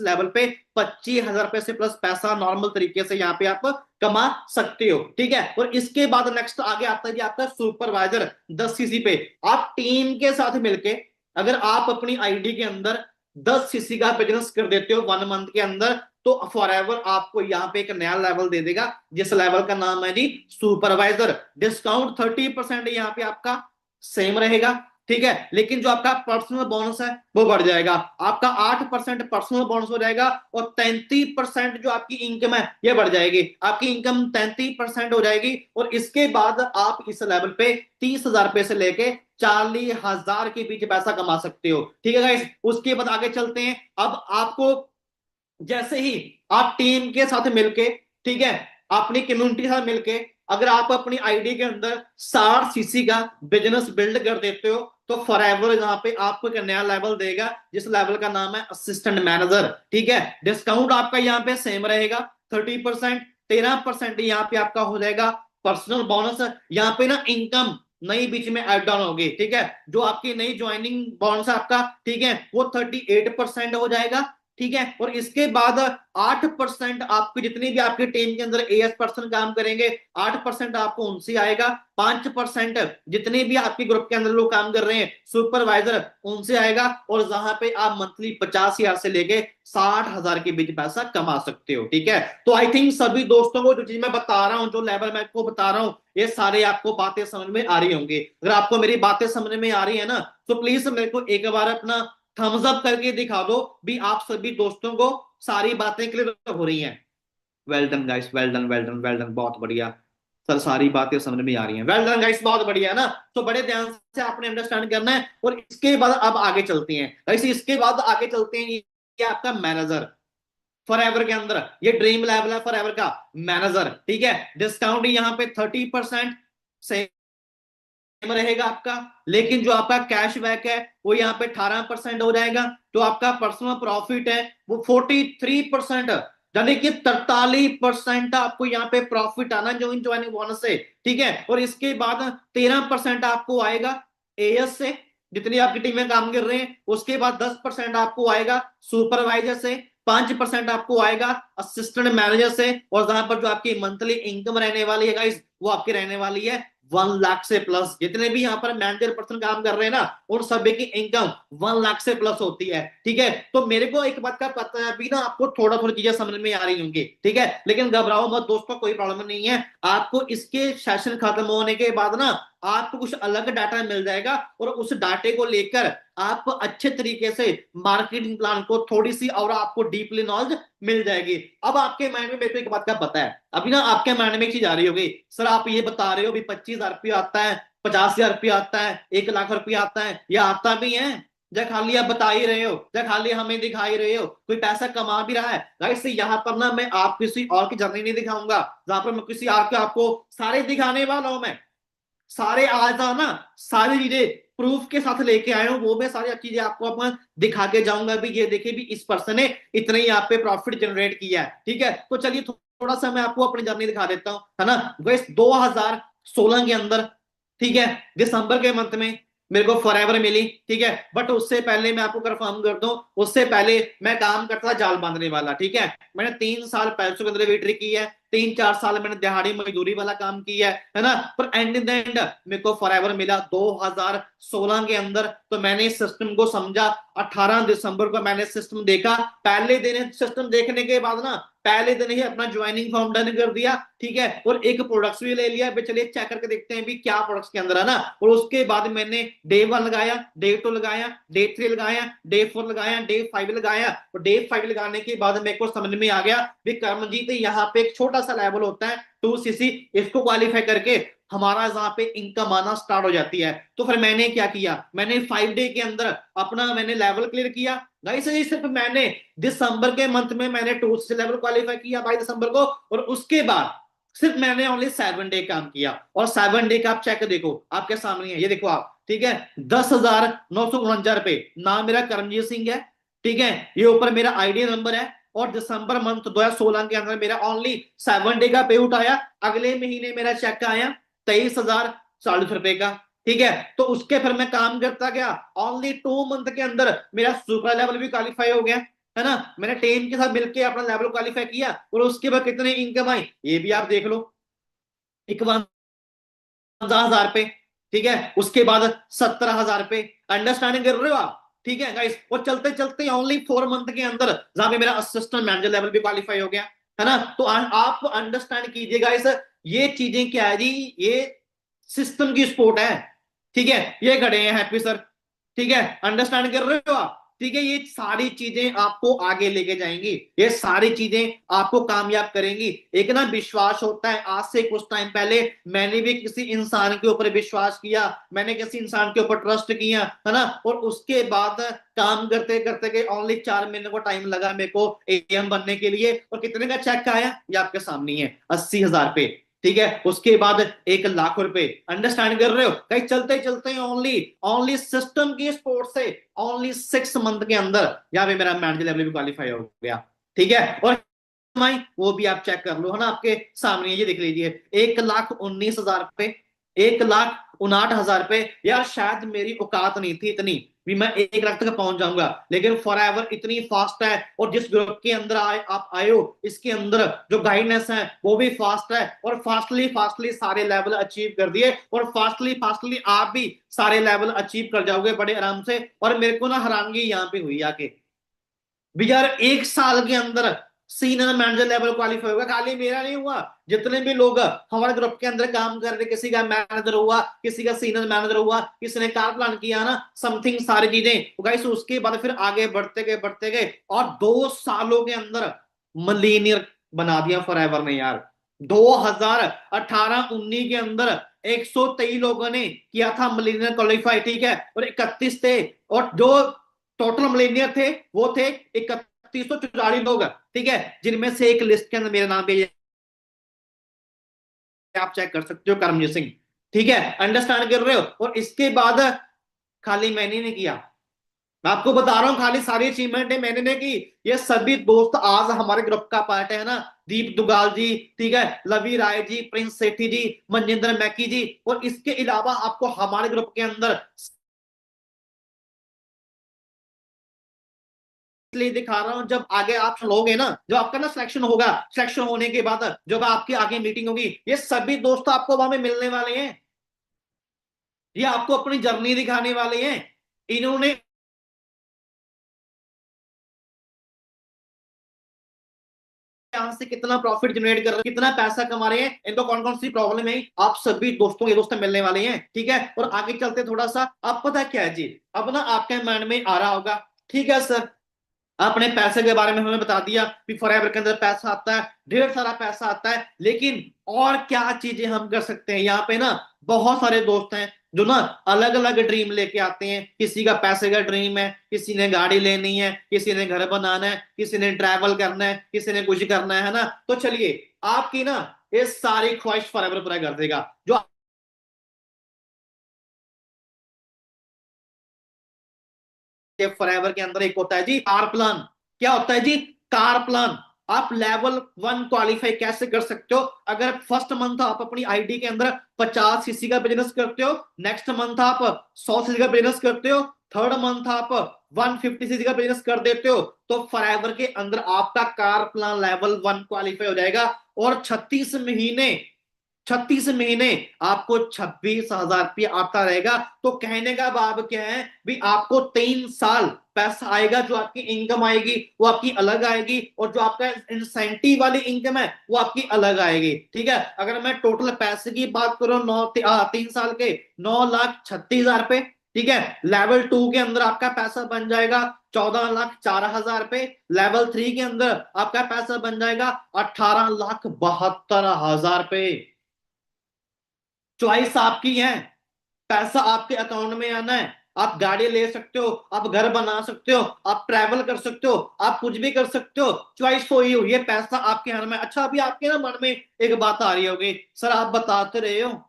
S1: लेवल पे 25,000 रुपए से प्लस पैसा नॉर्मल तरीके से यहाँ पे आप कमा सकते हो। ठीक है, और इसके बाद नेक्स्ट आगे आता है जी आपका सुपरवाइजर 10cc पे। आप टीम के साथ मिलके अगर आप अपनी आईडी के अंदर 10cc का बिजनेस कर देते हो 1 मंथ के अंदर, तो फॉरएवर आपको यहाँ पे एक नया लेवल दे देगा, जिस लेवल का नाम है जी सुपरवाइजर। डिस्काउंट 30% यहाँ पे आपका सेम रहेगा। ठीक है, लेकिन जो आपका पर्सनल बोनस है वो बढ़ जाएगा, आपका 8% पर्सनल बोनस हो जाएगा, और 33% जो आपकी इनकम है ये बढ़ जाएगी, आपकी इनकम 33% हो जाएगी। और इसके बाद आप इस लेवल पे 30,000 रुपए से लेके 40,000 के बीच पैसा कमा सकते हो। ठीक है गाइस, उसके बाद आगे चलते हैं। अब आपको जैसे ही आप टीम के साथ मिलके, ठीक है, अपनी कम्युनिटी के साथ मिलके अगर आप अपनी आईडी के अंदर 60cc का बिजनेस बिल्ड कर देते हो, तो फॉरएवर यहाँ पे आपको एक नया लेवल देगा, जिस लेवल का नाम है असिस्टेंट मैनेजर। ठीक है, डिस्काउंट आपका यहाँ पे सेम रहेगा 30%, 13% यहाँ पे आपका हो जाएगा पर्सनल बोनस। यहाँ पे ना इनकम नई बीच में ऐड डाउन होगी। ठीक है, जो आपकी नई ज्वाइनिंग बोनस है आपका, ठीक है, वो 38% हो जाएगा। ठीक है, और इसके बाद 8% आपकी जितनी भी आपकी टीम के अंदर एएस पर्सन काम करेंगे, 8% आपको उनसे आएगा। 5% जितने भी आपके ग्रुप के अंदर लोग काम कर रहे हैं सुपरवाइजर, उनसे आएगा। और जहां पे आप मंथली 50,000 से लेके 60,000 के बीच पैसा कमा सकते हो। ठीक है, तो आई थिंक सभी दोस्तों को जो चीज मैं बता रहा हूँ, जो लेवल मैं आपको बता रहा हूँ, ये सारे आपको बातें समझ में आ रही होंगी। अगर आपको मेरी बातें समझ में आ रही है ना, तो प्लीज मेरे को एक बार अपना थम्स अप करके दिखा दो भी आप सभी दोस्तों को सारी बातें क्लियर हो रही हैं। Well done guys, well done, well done, well done, बहुत बढ़िया सर, सारी बातें समझ में आ रही हैं। वेल डन गाइस, बहुत बढ़िया है ना। तो बड़े ध्यान से आपने अंडरस्टैंड करना है। और इसके बाद अब आगे चलते हैं गाइस, इसके बाद आगे चलते हैं, ये आपका मैनेजर फॉरएवर के अंदर, ये ड्रीम लेवल है फॉरएवर का मैनेजर। ठीक है, डिस्काउंट यहाँ पे 30% से रहेगा आपका, लेकिन जो आपका कैशबैक है वो यहाँ पे 18% हो जाएगा। जो आपका पर्सनल प्रॉफिट है वो 43%, यानी कि 43% आपको यहाँ पे प्रॉफिट आना जो इन ज्वाइनिंग बोनस से। ठीक है, और इसके बाद 13% आपको आएगा एएस से, जितनी आपकी टीम में काम कर रहे हैं। उसके बाद 10% आपको आएगा सुपरवाइजर से, 5% आपको आएगा असिस्टेंट मैनेजर से, और जहां पर जो आपकी मंथली इनकम रहने वाली है गाइस, वो आपकी रहने वाली है 1 लाख से प्लस। जितने भी यहाँ पर मैनेजर पर्सन काम कर रहे हैं ना, उन सभी की इनकम 1 लाख से प्लस होती है। ठीक है, तो मेरे को एक बात का पता है अभी ना, आपको थोड़ा थोड़ी चीजें समझ में आ रही होंगी। ठीक है, लेकिन घबराओ मत दोस्तों, कोई प्रॉब्लम नहीं है। आपको इसके सेशन खत्म होने के बाद ना आपको कुछ अलग डाटा मिल जाएगा, और उस डाटे को लेकर आप अच्छे तरीके से मार्केटिंग प्लान को थोड़ी सी और आपको डीपली नॉलेज मिल जाएगी। अब आपके माइंड में मेरे को एक बात का पता है, अभी ना आपके माइंड में एक चीज आ रही होगी, सर आप ये बता रहे हो भी 25,000 रुपया आता है, 50,000 रुपया आता है, 1 लाख रुपया आता है, या आता भी है या खाली आप बता ही रहे हो, या खाली हमें दिखा ही रहे हो, कोई पैसा कमा भी रहा है? गाइस यहाँ पर ना मैं आप किसी और की जर्नी नहीं दिखाऊंगा, जहां पर मैं किसी और के आपको सारे दिखाने वाला हूं। मैं सारे आज ना सारी चीजें प्रूफ के साथ लेके आए हूं, वो मैं सारी चीजें आपको अपना दिखा के जाऊंगा भी, ये देखिए भी इस पर्सन ने इतने ही आप पे प्रॉफिट जनरेट किया है। ठीक है, तो चलिए थोड़ा सा मैं आपको अपनी जर्नी दिखा देता हूं, है ना। गाइस 2016 के अंदर, ठीक है, दिसंबर के मंथ में मेरे को फॉरएवर मिली, ठीक है। बट उससे पहले मैं आपको कंफर्म कर दूं, उससे पहले मैं काम करता था जाल बांधने वाला, ठीक है। मैंने 3 साल पैसों के अंदर वेटरी की है, 3-4 साल मैंने दिहाड़ी मजदूरी वाला काम किया है ना। पर एंड इन द एंड मेरे को फॉरएवर मिला 2016 के अंदर। तो मैंने इस सिस्टम को समझा, 18 दिसंबर को मैंने सिस्टम देखा। पहले दिन सिस्टम देखने के बाद ना, पहले दिन ही अपना ज्वाइनिंग फॉर्म डन कर दिया, ठीक है। और एक प्रोडक्ट्स भी ले लिया, चलिए चेक करके देखते हैं भी क्या प्रोडक्ट्स के अंदर है ना। और उसके बाद मैंने डे 1 लगाया, डे 2 लगाया, डे 3 लगाया, डे 4 लगाया, डे 5 लगाया। और डे 5 लगाने के बाद मेरे को समझ में आ गया भी कर्मजीत यहाँ पे एक छोटा सा लेवल होता है 2cc, इसको क्वालिफाई करके हमारा यहाँ पे इनकम आना स्टार्ट हो जाती है। तो फिर मैंने क्या किया, मैंने 5 डे के अंदर अपना मैंने लेवल क्लियर किया। गाइस ये सिर्फ मैंने दिसंबर के मंथ में मैंने 2cc लेवल क्वालिफाई किया 22 दिसंबर को। और उसके बाद सिर्फ मैंने ओनली 7 डे काम किया। और 7 डे का आप चेक देखो, आपके सामने है, ये देखो आप, ठीक है। 10,949 रुपए, नाम मेरा करमजीत सिंह है, ठीक है। ये ऊपर मेरा आईडी नंबर है। और दिसंबर मंथ 2016 के अंदर मेरा ओनली 7 डे का पे आउट आया। अगले महीने मेरा चेक आया 23,040 रुपए का, ठीक है। तो उसके फिर मैं काम करता गया, ओनली 2 मंथ के अंदर मेरा सुपर लेवल भी क्वालिफाई हो गया, है ना। मैंने टीम के साथ मिलकर अपना लेवल क्वालिफाई किया। और उसके बाद कितने इनकम आई ये भी आप देख लो, 51,000 रुपए, ठीक है। उसके बाद 17,000 रुपए, अंडरस्टैंडिंग कर रहे हो आप, ठीक है गाइस। और चलते चलते ओनली 4 मंथ के अंदर जहां पे मेरा असिस्टेंट मैनेजर लेवल भी क्वालिफाई हो गया, है ना। तो आप अंडरस्टैंड कीजिए गाइस, ये चीजें क्या है जी, ये सिस्टम की सपोर्ट है, ठीक है। ये खड़े हैं हैप्पी सर, ठीक है, अंडरस्टैंड कर रहे हो आप, ठीक है। ये सारी चीजें आपको आगे लेके जाएंगी, ये सारी चीजें आपको कामयाब करेंगी। एक ना विश्वास होता है, आज से कुछ टाइम पहले मैंने भी किसी इंसान के ऊपर विश्वास किया, मैंने किसी इंसान के ऊपर ट्रस्ट किया, है ना। और उसके बाद काम करते करते के ओनली 4 महीने को टाइम लगा मेरे को एएम बनने के लिए। और कितने का चेक आया ये आपके सामने है, 80,000 रुपए, ठीक है। उसके बाद 1 लाख रुपए, अंडरस्टैंड कर रहे हो। कहीं चलते चलते ओनली ओनली सिस्टम की सपोर्ट से ओनली 6 मंथ के अंदर यहाँ पे मेरा मैनेजर लेवल भी क्वालिफाई हो गया, ठीक है। और वो भी आप चेक कर लो, है ना, आपके सामने ये देख लीजिए, 1,19,000 रुपए, 1,59,000 रुपए। यार शायद मेरी औकात नहीं थी इतनी भी मैं 1 लाख तक पहुंच जाऊंगा, लेकिन फॉरएवर इतनी फास्ट है। और जिस ग्रुप के अंदर आप आए हो, इसके अंदर जो गाइडेंस है वो भी फास्ट है। और फास्टली फास्टली सारे लेवल अचीव कर दिए। और फास्टली फास्टली आप भी सारे लेवल अचीव कर जाओगे बड़े आराम से। और मेरे को ना हैरानगी यहाँ पे हुई आके भी यार, 1 साल के अंदर सीनियर मैनेजर लेवल क्वालिफाई होगा। खाली मेरा नहीं हुआ, जितने भी लोग हमारे ग्रुप के अंदर काम कर रहे, किसी का मैनेजर हुआ, किसी का सीनियर मैनेजर हुआ, किसी ने कार प्लान किया ना, समथिंग सारी चीजें। तो गाइस उसके बाद फिर आगे बढ़ते गए और 2 सालों के अंदर मिलीनियर बना दिया फॉरएवर ने यार। 2018-19 के अंदर 123 लोगों ने किया था मिलीनियर क्वालिफाई, ठीक है। और 31 थे। और जो टोटल मिलेनियर थे वो थे 3144 लोग, ठीक है। जिनमें से एक लिस्ट के अंदर मेरा नाम भी है, आप चेक कर सकते हो, करमजीत सिंह, ठीक है। अंडरस्टैंड कर रहे हो। और इसके बाद खाली मैंने नहीं किया, मैं आपको बता रहा हूं, खाली सारी अचीवमेंट मैंने नहीं की। ये सभी दोस्त आज हमारे ग्रुप का पार्ट है ना, दीप दुगाल जी, ठीक है, लवी राय जी, प्रिंस सेठी जी, मनजिंदर मैकी जी। और इसके अलावा आपको हमारे ग्रुप के अंदर इसलिए दिखा रहा हूं, जब आगे आप लोगे ना, जब आपका ना सिलेक्शन होगा, सिलेक्शन होने के बाद जब आपकी आगे मीटिंग होगी, ये सभी दोस्त आपको वहां में मिलने वाले हैं, ये आपको अपनी जर्नी दिखाने वाले हैं। इन्होंने यहाँ से कितना प्रॉफिट जनरेट कर रहे हैं, कितना पैसा कमा रहे हैं, इनको कौन कौन सी प्रॉब्लम है, आप सभी दोस्तों, ये दोस्त मिलने वाले हैं, ठीक है। और आगे चलते थोड़ा सा, आप पता क्या है जी, अब ना आपके माइंड में आ रहा होगा, ठीक है सर, आपने पैसे के बारे में हमें बता दिया कि फॉरएवर के अंदर पैसा आता है, ढेर सारा पैसा आता है, लेकिन और क्या चीजें हम कर सकते हैं। यहाँ पे ना बहुत सारे दोस्त हैं जो ना अलग अलग ड्रीम लेके आते हैं। किसी का पैसे का ड्रीम है, किसी ने गाड़ी लेनी है, किसी ने घर बनाना है, किसी ने ट्रैवल करना है, किसी ने कुछ करना है ना। तो चलिए, आपकी ना ये सारी ख्वाहिश फॉरएवर पूरा कर देगा। जो फॉरएवर के अंदर एक होता है जी कार प्लान। क्या होता है जी, कार प्लान। आप लेवल 1 क्वालिफाई कैसे कर सकते हो? अगर फर्स्ट मंथ आप अपनी आईडी के अंदर 50 सीसी का बिजनेस करते हो, नेक्स्ट मंथ आप 100 सीसी का बिजनेस करते हो, थर्ड मंथ आप 150 सीसी का बिजनेस कर देते हो, तो फॉरएवर के अंदर आपका कार प्लान लेवल 1 क्वालिफाई हो जाएगा। और 36 महीने आपको 26,000 रुपया आता रहेगा। तो कहने का भाव क्या है भी, आपको 3 साल पैसा आएगा, जो आपकी इनकम आएगी वो आपकी अलग आएगी, और जो आपका इंसेंटिव वाली इनकम है वो आपकी अलग आएगी। ठीक है, अगर मैं टोटल पैसे की बात करूं 3 साल के 9,36,000 रुपए। ठीक है, लेवल 2 के अंदर आपका पैसा बन जाएगा 14,04,000 रुपए। लेवल 3 के अंदर आपका पैसा बन जाएगा 18,72,000 रुपए। चॉइस आपकी है, पैसा आपके अकाउंट में आना है। आप गाड़ी ले सकते हो, आप घर बना सकते हो, आप ट्रैवल कर सकते हो, आप कुछ भी कर सकते हो, चॉइस तो ही हुई है, पैसा आपके हाथ में। अच्छा, अभी आपके ना मन में एक बात आ रही होगी, सर आप बताते रहे हो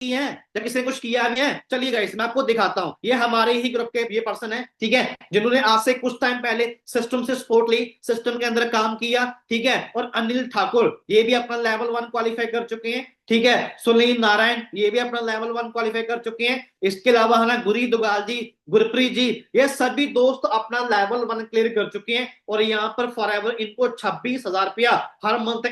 S1: है जब किसी ने कुछ किया नहीं है। चलिए गाइस, मैं आपको दिखाता हूं, ये हमारे ही ग्रुप के ये पर्सन है, ठीक है, जिन्होंने आज से कुछ टाइम पहले सिस्टम से सपोर्ट ली, सिस्टम के अंदर काम किया। ठीक है, और अनिल ठाकुर ये भी अपना लेवल 1 क्वालिफाई कर चुके हैं। ठीक है, सुनील नारायण ये भी अपना लेवल 1 क्वालिफाई कर चुके हैं। इसके अलावा है ना गुरी दुगाल जी, गुरप्रीत जी, ये सभी दोस्त अपना लेवल 1 क्लियर कर चुके हैं। और यहाँ पर फॉरएवर इनको 26,000 रुपया हर मंथ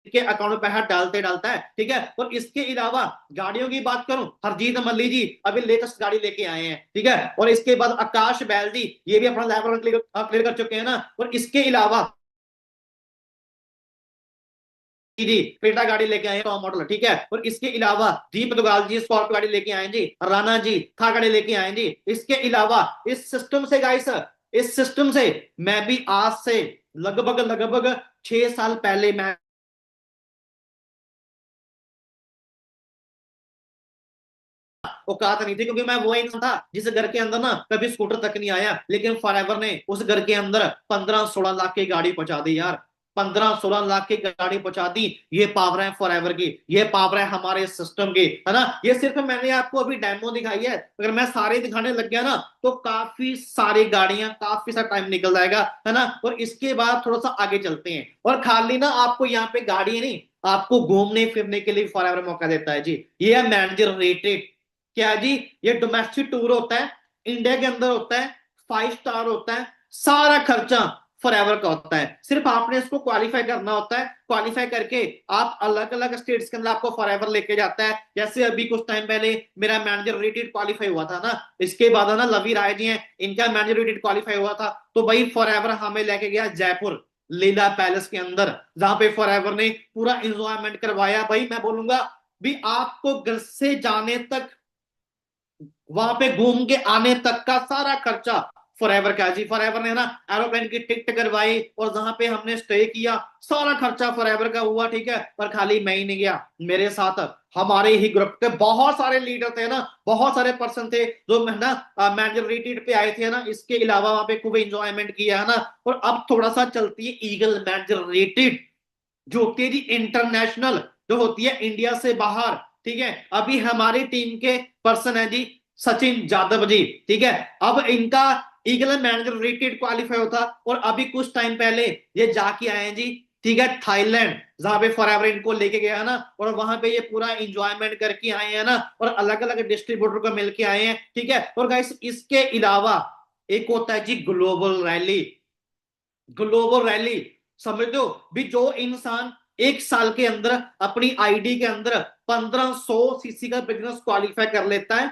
S1: के अकाउंट में पैसा डालते डालता है। ठीक है, और इसके अलावा गाड़ियों की बात करूं, हरजीत मल्ली जी अभी लेटेस्ट गाड़ी लेके आए हैं। ठीक है, और इसके बाद आकाश बैल जी ये भी अपना लेवल क्लियर कर चुके हैं ना। और इसके अलावा जी क्रेटा गाड़ी लेके आए हैं, टॉप मॉडल। ठीक है, और इसके अलावा दीप दुगाल जी स्कॉर्पियो गाड़ी लेके आए जी, राणा जी था गाड़ी लेके आए जी। इसके अलावा इस सिस्टम से गाइस, इस सिस्टम से मैं भी आज से लगभग लगभग 6 साल पहले मैं औकात नहीं थी, क्योंकि मैं वो इंसान था जिस घर के अंदर ना कभी स्कूटर तक नहीं आया, लेकिन फॉरएवर ने उस घर के अंदर 15-16 लाख की गाड़ी पहुंचा दी यार। 15-16 लाख की गाड़ी पहुंचा दी। ये पावर है फॉरएवर की, ये पावर है हमारे सिस्टम की, है ना। ये सिर्फ मैंने आपको अभी डेमो दिखाई है, अगर मैं सारे दिखाने लग गया ना तो काफी सारी गाड़ियां, काफी सारा टाइम निकल जाएगा, है ना। और इसके बाद थोड़ा सा आगे चलते हैं, और खाली ना आपको यहाँ पे गाड़ी नहीं, आपको घूमने फिरने के लिए फॉरएवर मौका देता है जी। ये है मैनेजर रेटेड। क्या जी, ये डोमेस्टिक टूर होता है, इंडिया के अंदर होता है, 5 स्टार होता है, सारा खर्चा फॉरएवर का होता है। सिर्फ आपने इसको क्वालिफाई करना होता है, क्वालिफाई करके आप अलग अलग स्टेट्स के अंदर आपको फॉरएवर लेके जाता है। जैसे अभी कुछ टाइम पहले मेरा मैनेजर रेटेड क्वालिफाई हुआ था ना, इसके बाद है ना लवी राय जी हैं, इनका मैनेजर रेटेड क्वालिफाई हुआ था, तो भाई फॉरएवर हमें लेके गया जयपुर लीला पैलेस के अंदर, जहां पे फॉरएवर ने पूरा इंजॉयमेंट करवाया। भाई मैं बोलूंगा भी आपको घर से जाने तक, वहां पे घूम के आने तक का सारा खर्चा फॉरएवर का जी। फॉरएवर ने ना एरोप्लेन की टिकट करवाई, और जहां पे हमने स्टे किया सारा खर्चा फॉरएवर का हुआ। ठीक है, पर खाली मैं ही नहीं गया, मेरे साथ हमारे ही ग्रुप के बहुत सारे लीडर थे ना, बहुत सारे पर्सन थे जो ना मैनेजर रिट्रीट पे आए थे ना। इसके अलावा वहां पे खूब एंजॉयमेंट किया है ना। और अब थोड़ा सा चलती है ईगल मैनेजर रिट्रीट, जो होती है जी इंटरनेशनल, जो होती है इंडिया से बाहर। ठीक है, अभी हमारी टीम के पर्सन है जी सचिन यादव जी। ठीक है, अब इनका ईगल मैनेजर रेटेड क्वालिफाई होता, और अभी कुछ टाइम पहले ये जाके आए हैं जी। ठीक है, थाईलैंड, जहां पे फॉरएवर इनको लेके गया है ना, और वहां पे ये पूरा इंजॉयमेंट करके आए हैं ना, और अलग अलग डिस्ट्रीब्यूटर को मिलके आए हैं। ठीक है, और गाइस इसके अलावा एक होता है जी ग्लोबल रैली। ग्लोबल रैली समझ लो भी, जो इंसान 1 साल के अंदर अपनी आईडी के अंदर 1500 सीसी का बिजनेस क्वालिफाई कर लेता है,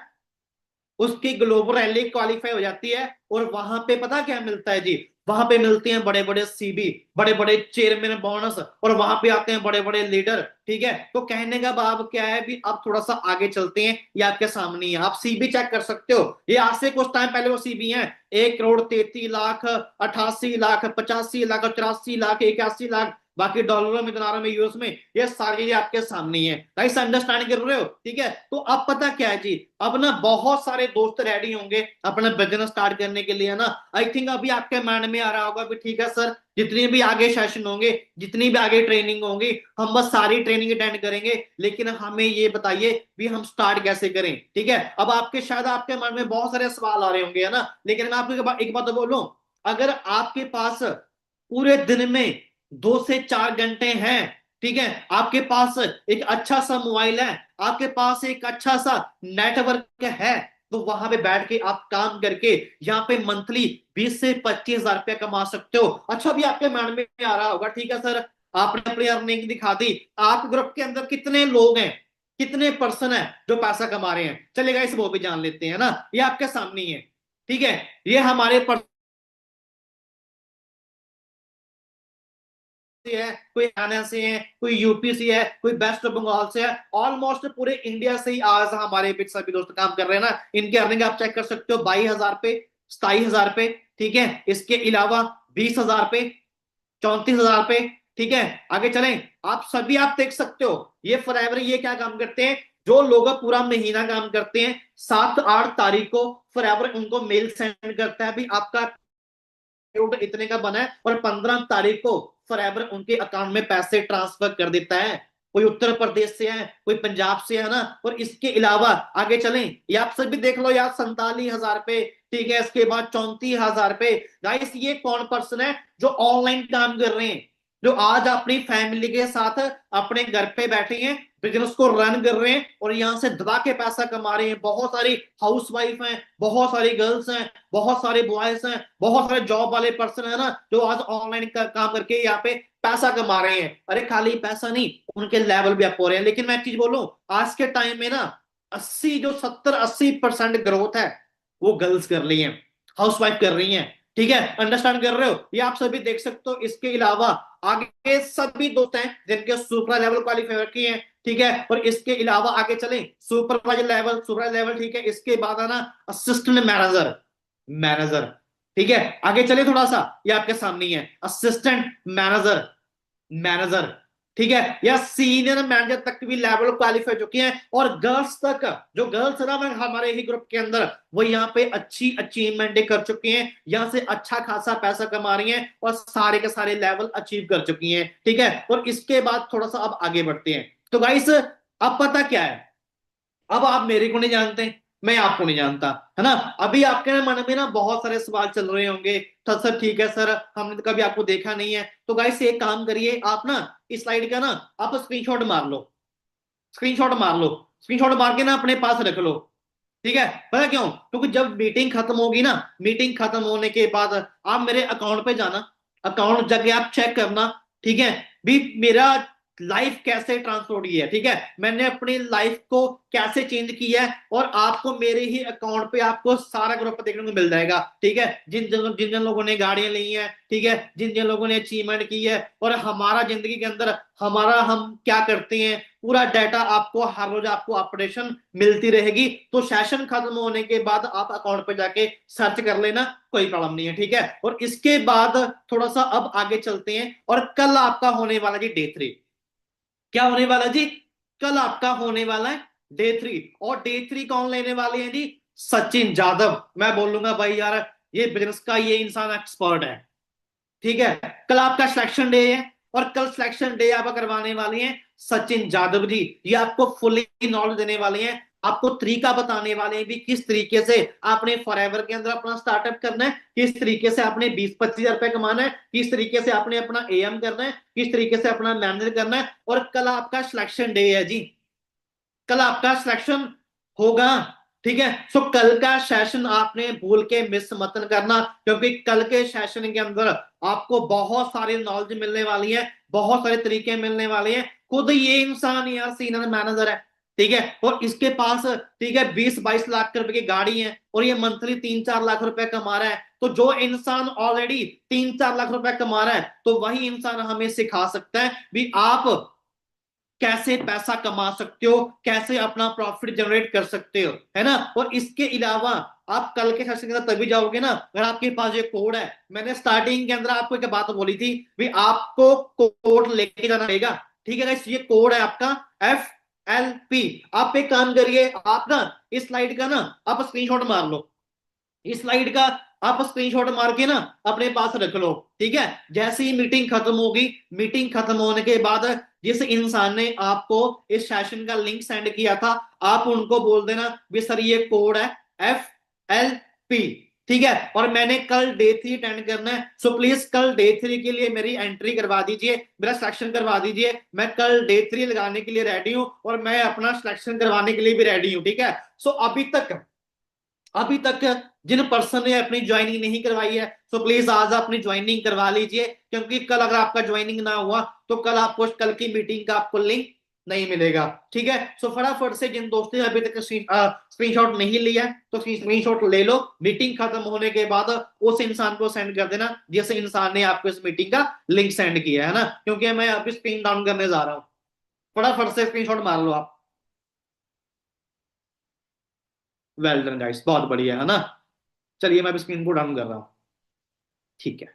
S1: उसकी ग्लोबल रैली क्वालिफाई हो जाती है। और वहां पे पता क्या मिलता है जी, वहां पे मिलते हैं बड़े बड़े सीबी, बड़े बड़े चेयरमैन बोनस, और वहां पे आते हैं बड़े बड़े लीडर। ठीक है, तो कहने का भाव क्या है भी, अब थोड़ा सा आगे चलते हैं, ये आपके सामने है, आप सीबी चेक कर सकते हो। ये आज से कुछ टाइम पहले वो सीबी है, 1,33,00,000, 88,00,000, 85,00,000, 84,00,000, 81,00,000, बाकी डॉलरों में, दिनारों में, यूएस में, ये सारी चीजें आपके सामने ही है। गाइस अंडरस्टैंड कर रहे हो? ठीक है, तो अब पता क्या है जी, अब ना बहुत सारे दोस्त रेडी होंगे अपना बिजनेस स्टार्ट करने के लिए ना। आई थिंक अभी आपके माइंड में आ रहा होगा भी ठीक है सर, जितनी भी आगे सेशन होंगे, जितनी भी आगे ट्रेनिंग होंगी, हम बस सारी ट्रेनिंग अटेंड करेंगे, लेकिन हमें ये बताइए भी हम स्टार्ट कैसे करें। ठीक है, अब आपके शायद आपके मन में बहुत सारे सवाल आ रहे होंगे, है ना। लेकिन मैं आपको एक बात तो बोलूं, अगर आपके पास पूरे दिन में 2 से 4 घंटे हैं, ठीक है, आपके पास एक अच्छा सा मोबाइल है, आपके पास एक अच्छा सा नेटवर्क है, तो वहां पे बैठ के आप काम करके यहाँ पे मंथली 20 से 25 हजार रुपया कमा सकते हो। अच्छा, भी आपके माइंड में आ रहा होगा ठीक है सर, आपने अपनी अर्निंग दिखा दी, आप ग्रुप के अंदर कितने लोग हैं, कितने पर्सन है जो पैसा कमा रहे हैं, चलेगा इस वो भी जान लेते हैं ना। ये आपके सामने ही है, ठीक है, ये हमारे से है, कोई हरियाणा से है, कोई यूपी से है, कोई वेस्ट बंगाल से है, ऑलमोस्ट पूरे इंडिया से ही आज हमारे बीच सभी दोस्त काम कर रहे हैं ना। इनकी अर्निंग आप चेक कर सकते हो, 22 हजार पे, 27 हजार पे, ठीक है, इसके अलावा 20 हजार पे, 34 हजार पे, ठीक है। आगे चलें, आप सभी आप देख सकते हो, ये फॉरएवर ये क्या काम करते हैं, जो लोग पूरा महीना काम करते हैं, 7-8 तारीख को फॉरएवर उनको मेल सेंड करता है भी आपका करोड़ इतने का बना है, और 15 तारीख को फॉरएवर उनके अकाउंट में पैसे ट्रांसफर कर देता है। कोई उत्तर प्रदेश से है, कोई पंजाब से है ना। और इसके अलावा आगे चलें, ये आप सब भी देख लो यार, 47 हजार पे, ठीक है, इसके बाद 34 हजार पे। गाइस ये कौन पर्सन है जो ऑनलाइन काम कर रहे हैं, जो आज अपनी फैमिली के साथ अपने घर पे बैठे हैं, बिजनेस को रन कर रहे हैं और यहां से दबा के पैसा कमा रहे हैं। बहुत सारी हाउसवाइफ हैं, बहुत सारी गर्ल्स हैं, बहुत सारे बॉयज हैं, बहुत सारे जॉब वाले पर्सन है ना, जो आज ऑनलाइन काम करके यहाँ पे पैसा कमा रहे हैं। अरे खाली पैसा नहीं, उनके लेवल भी अप हो रहे हैं। लेकिन मैं एक चीज बोलूं, आज के टाइम में ना 70-80% ग्रोथ है वो गर्ल्स कर रही हैं, हाउसवाइफ कर रही हैं। ठीक है, अंडरस्टैंड कर रहे हो? ये आप सभी देख सकते हो। इसके अलावा आगे सभी दोस्त हैं जिनके सुपर लेवल क्वालिफाई किए हैं, ठीक है। और इसके अलावा आगे चलें, सुपर लेवल, ठीक है, इसके बाद आना असिस्टेंट मैनेजर, मैनेजर, ठीक है। आगे चले थोड़ा सा, ये आपके सामने ही है, असिस्टेंट मैनेजर, मैनेजर, ठीक है, या सीनियर मैनेजर तक भी लेवल क्वालिफाई चुके हैं। और गर्ल्स तक, जो गर्ल्स है ना हमारे ही ग्रुप के अंदर, वो यहाँ पे अच्छी अचीवमेंट कर चुकी हैं, यहाँ से अच्छा खासा पैसा कमा रही हैं और सारे के सारे लेवल अचीव कर चुकी हैं, ठीक है। और इसके बाद थोड़ा सा अब आगे बढ़ते हैं। तो गाइस अब पता क्या है, अब आप मेरे को नहीं जानते, मैं आपको नहीं जानता, है ना। अभी आपके मन में ना बहुत सारे सवाल चल रहे होंगे, तो सर ठीक है सर, हमने तो कभी आपको देखा नहीं है। तो गाइस एक काम करिए, आप ना इस स्लाइड का ना आप स्क्रीनशॉट मार लो, स्क्रीनशॉट मार लो, स्क्रीनशॉट मार के ना अपने पास रख लो, ठीक है। पता क्यों? क्योंकि जब मीटिंग खत्म होगी ना, मीटिंग खत्म होने के बाद आप मेरे अकाउंट पे जाना, अकाउंट जाके आप चेक करना, ठीक है, भी मेरा लाइफ कैसे ट्रांसफर हुई है, ठीक है, मैंने अपनी लाइफ को कैसे चेंज किया है। और आपको मेरे ही अकाउंट पे आपको सारा ग्रुप देखने को मिल जाएगा, ठीक है, जिन जिन लोगों ने गाड़ियां ली हैं, ठीक है, जिन जिन लोगों ने अचीवमेंट की है, और हमारा जिंदगी के अंदर हमारा हम क्या करते हैं, पूरा डाटा आपको हर रोज आपको अपडेशन मिलती रहेगी। तो सेशन खत्म होने के बाद आप अकाउंट पे जाके सर्च कर लेना, कोई प्रॉब्लम नहीं है, ठीक है। और इसके बाद थोड़ा सा अब आगे चलते हैं, और कल आपका होने वाला जी डे 3, क्या होने वाला जी, कल आपका होने वाला है डे 3। और डे 3 कौन लेने वाले हैं जी, सचिन जादव। मैं बोलूंगा भाई यार, ये बिजनेस का ये इंसान एक्सपर्ट है, ठीक है। कल आपका सिलेक्शन डे है, और कल सिलेक्शन डे आप करवाने वाले हैं सचिन जादव जी। ये आपको फुली नॉलेज देने वाले हैं, आपको तरीका बताने वाले हैं भी किस तरीके से आपने फॉरएवर के अंदर अपना स्टार्टअप करना है, किस तरीके से आपने 20-25 हजार रुपए कमाना है, किस तरीके से आपने अपना एएम करना है, किस तरीके से अपना मैनेजर करना है। और कल आपका सिलेक्शन डे है जी, कल आपका सिलेक्शन होगा, ठीक है। सो कल का सेशन आपने भूल के मिस मत करना, क्योंकि कल के सेशन के अंदर आपको बहुत सारी नॉलेज मिलने वाली है, बहुत सारे तरीके मिलने वाले हैं। खुद ये इंसान यार सीनियर मैनेजर है, ठीक है, और इसके पास, ठीक है, 20-22 लाख रुपए की गाड़ी है, और ये मंथली 3-4 लाख रुपए कमा रहा है। तो जो इंसान ऑलरेडी 3-4 लाख रुपए कमा रहा है, तो वही इंसान हमें सिखा सकता है भी आप कैसे पैसा कमा सकते हो, कैसे अपना प्रॉफिट जनरेट कर सकते हो, है ना। और इसके अलावा आप कल के सेशन के अंदर तभी जाओगे ना अगर आपके पास ये कोड है। मैंने स्टार्टिंग के अंदर आपको एक बात बोली थी भी आपको कोड लेके जाना पड़ेगा, ठीक है गाइस। ये कोड है आपका FLP। आप एक काम करिए, आप ना इस स्लाइड का ना आप स्क्रीनशॉट मार लो, इस स्लाइड का आप स्क्रीनशॉट मार के ना अपने पास रख लो, ठीक है। जैसे ही मीटिंग खत्म होगी, मीटिंग खत्म होने के बाद जिस इंसान ने आपको इस सेशन का लिंक सेंड किया था, आप उनको बोल देना भी सर ये कोड है FLP, ठीक है। और मैंने कल डे 3 अटेंड करना है, सो प्लीज कल डे 3 के लिए मेरी एंट्री करवा दीजिए, मेरा सिलेक्शन करवा दीजिए। मैं कल डे 3 लगाने के लिए रेडी हूं और मैं अपना सिलेक्शन करवाने के लिए भी रेडी हूं, ठीक है। सो अभी तक जिन पर्सन ने अपनी ज्वाइनिंग नहीं करवाई है, तो प्लीज आज अपनी ज्वाइनिंग करवा लीजिए, क्योंकि कल अगर आपका ज्वाइनिंग ना हुआ तो कल आपको कल की मीटिंग का आपको लिंक नहीं मिलेगा, ठीक है। सो फटाफट से जिन दोस्तों ने अभी तक स्क्रीनशॉट नहीं लिया तो स्क्रीनशॉट ले लो, मीटिंग खत्म होने के बाद उस इंसान को सेंड कर देना जिस इंसान ने आपको इस मीटिंग का लिंक सेंड किया है ना, क्योंकि मैं अभी स्क्रीन डाउन करने जा रहा हूं। फटाफट से स्क्रीनशॉट मार लो आप। वेल डन गाइस, बहुत बढ़िया है ना। चलिए मैं अभी स्क्रीन को डाउन कर रहा हूं, ठीक है,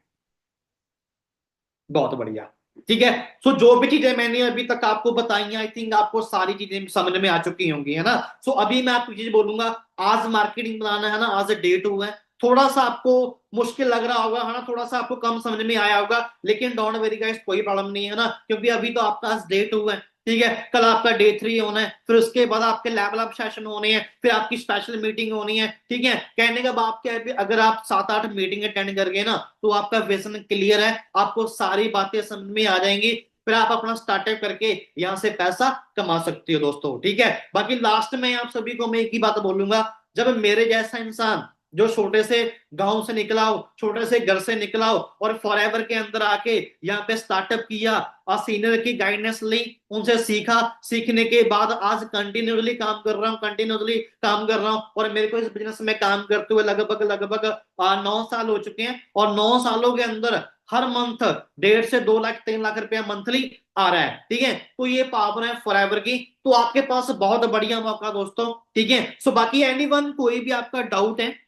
S1: बहुत बढ़िया, ठीक है। सो जो भी चीजें मैंने अभी तक आपको बताई, आई थिंक आपको सारी चीजें समझ में आ चुकी होंगी, है ना। सो अभी मैं आपको चीज बोलूंगा, आज मार्केटिंग बनाना है ना, आज डे 2 है, थोड़ा सा आपको मुश्किल लग रहा होगा, है ना, थोड़ा सा आपको कम समझ में आया होगा, लेकिन डोंट वरी गाइस, कोई प्रॉब्लम नहीं है ना, क्योंकि अभी तो आपका आज डे 2 है, ठीक है। कल आपका डे 3 होना है, फिर उसके बाद आपके लेवल अप सेशन होने हैं, फिर आपकी स्पेशल मीटिंग होनी है, ठीक है। कहने का बात क्या है, अगर आप 7-8 मीटिंग अटेंड कर गए ना तो आपका विजन क्लियर है, आपको सारी बातें समझ में आ जाएंगी, फिर आप अपना स्टार्टअप करके यहां से पैसा कमा सकते हो दोस्तों, ठीक है। बाकी लास्ट में आप सभी को मैं एक ही बात बोलूंगा, जब मेरे जैसा इंसान जो छोटे से गांव से निकला हो, छोटे से घर से निकला हो और फॉरएवर के अंदर आके यहाँ पे स्टार्टअप किया और सीनियर की गाइडेंस ली, उनसे सीखा, सीखने के बाद आज कंटिन्यूसली काम कर रहा हूँ, कंटिन्यूसली काम कर रहा हूँ, और मेरे को इस बिजनेस में काम करते हुए लगभग लगभग 9 साल हो चुके हैं, और 9 सालों के अंदर हर मंथ 1.5 से 2 लाख 3 लाख रुपया मंथली आ रहा है, ठीक है। तो ये पावर है फॉरएवर की, तो आपके पास बहुत बढ़िया मौका दोस्तों, ठीक है। सो बाकी एनीवन कोई भी आपका डाउट है,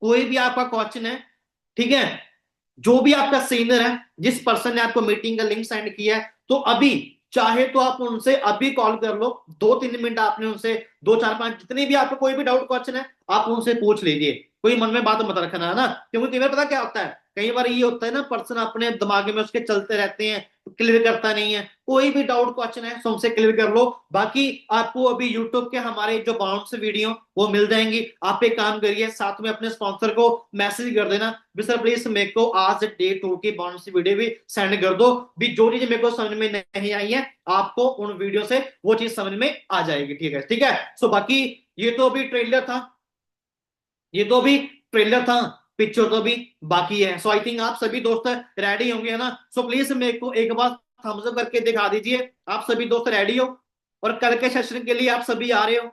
S1: कोई भी आपका क्वेश्चन है, ठीक है, जो भी आपका सीनियर है, जिस पर्सन ने आपको मीटिंग का लिंक सेंड किया है, तो अभी चाहे तो आप उनसे अभी कॉल कर लो, 2-3 मिनट आपने उनसे, 2-4-5 जितने भी आपको कोई भी डाउट क्वेश्चन है आप उनसे पूछ लीजिए, कोई मन में बात मत रखना, है ना। क्योंकि कई बार पता क्या होता है, कई बार ये होता है ना, पर्सन अपने दिमाग में उसके चलते रहते हैं, क्लियर करता नहीं है। कोई भी डाउट क्वेश्चन है तो उनसे क्लियर कर लो। बाकी आपको अभी यूट्यूब के हमारे जो बाउंस वीडियो वो मिल जाएंगी, आप एक काम करिए, साथ में अपने स्पॉन्सर को मैसेज कर देना भी सर प्लीज मेरे को आज डे 2 की बाउंस वीडियो भी सेंड कर दो, भी जो चीज मेरे को समझ में नहीं आई है आपको उन वीडियो से वो चीज समझ में आ जाएगी, ठीक है, ठीक है। सो बाकी ये तो अभी ट्रेलर था, ये तो अभी ट्रेलर था, पिक्चर तो अभी बाकी है। सो आई थिंक आप सभी दोस्त रेडी होंगे, है ना। सो प्लीज मेरे को एक बार थम्स अप करके दिखा दीजिए, आप सभी दोस्त रेडी हो, और कल के सेशन के लिए आप सभी आ रहे हो।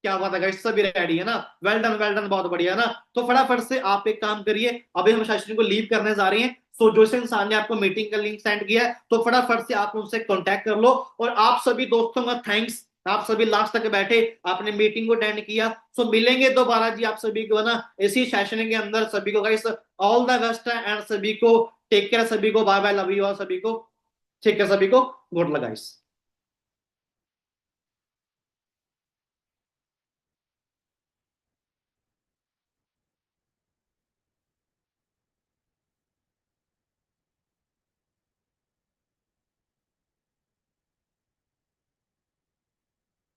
S1: क्या बात है गाइस, सभी रेडी है ना, वेल डन वेल डन, बहुत बढ़िया है ना। तो फटाफट से आप एक काम करिए, अभी हम सेशन को लीव करने जा रहे हैं। सो जो से इंसान ने आपको मीटिंग का लिंक सेंड किया है, तो फटाफट से आप उनसे कांटेक्ट कर लो। और आप सभी दोस्तों का थैंक्स, आप सभी लास्ट तक बैठे, आपने मीटिंग को अटेंड किया। सो मिलेंगे दोबारा जी आप सभी को, है ना, इसी सेशन के अंदर। सभी को गाइस ऑल द बेस्ट है, एंड सभी को टेक केयर, सभी को बाय बाय, लव यू और सभी को, ठीक है, सभी को गुड लक गाइस।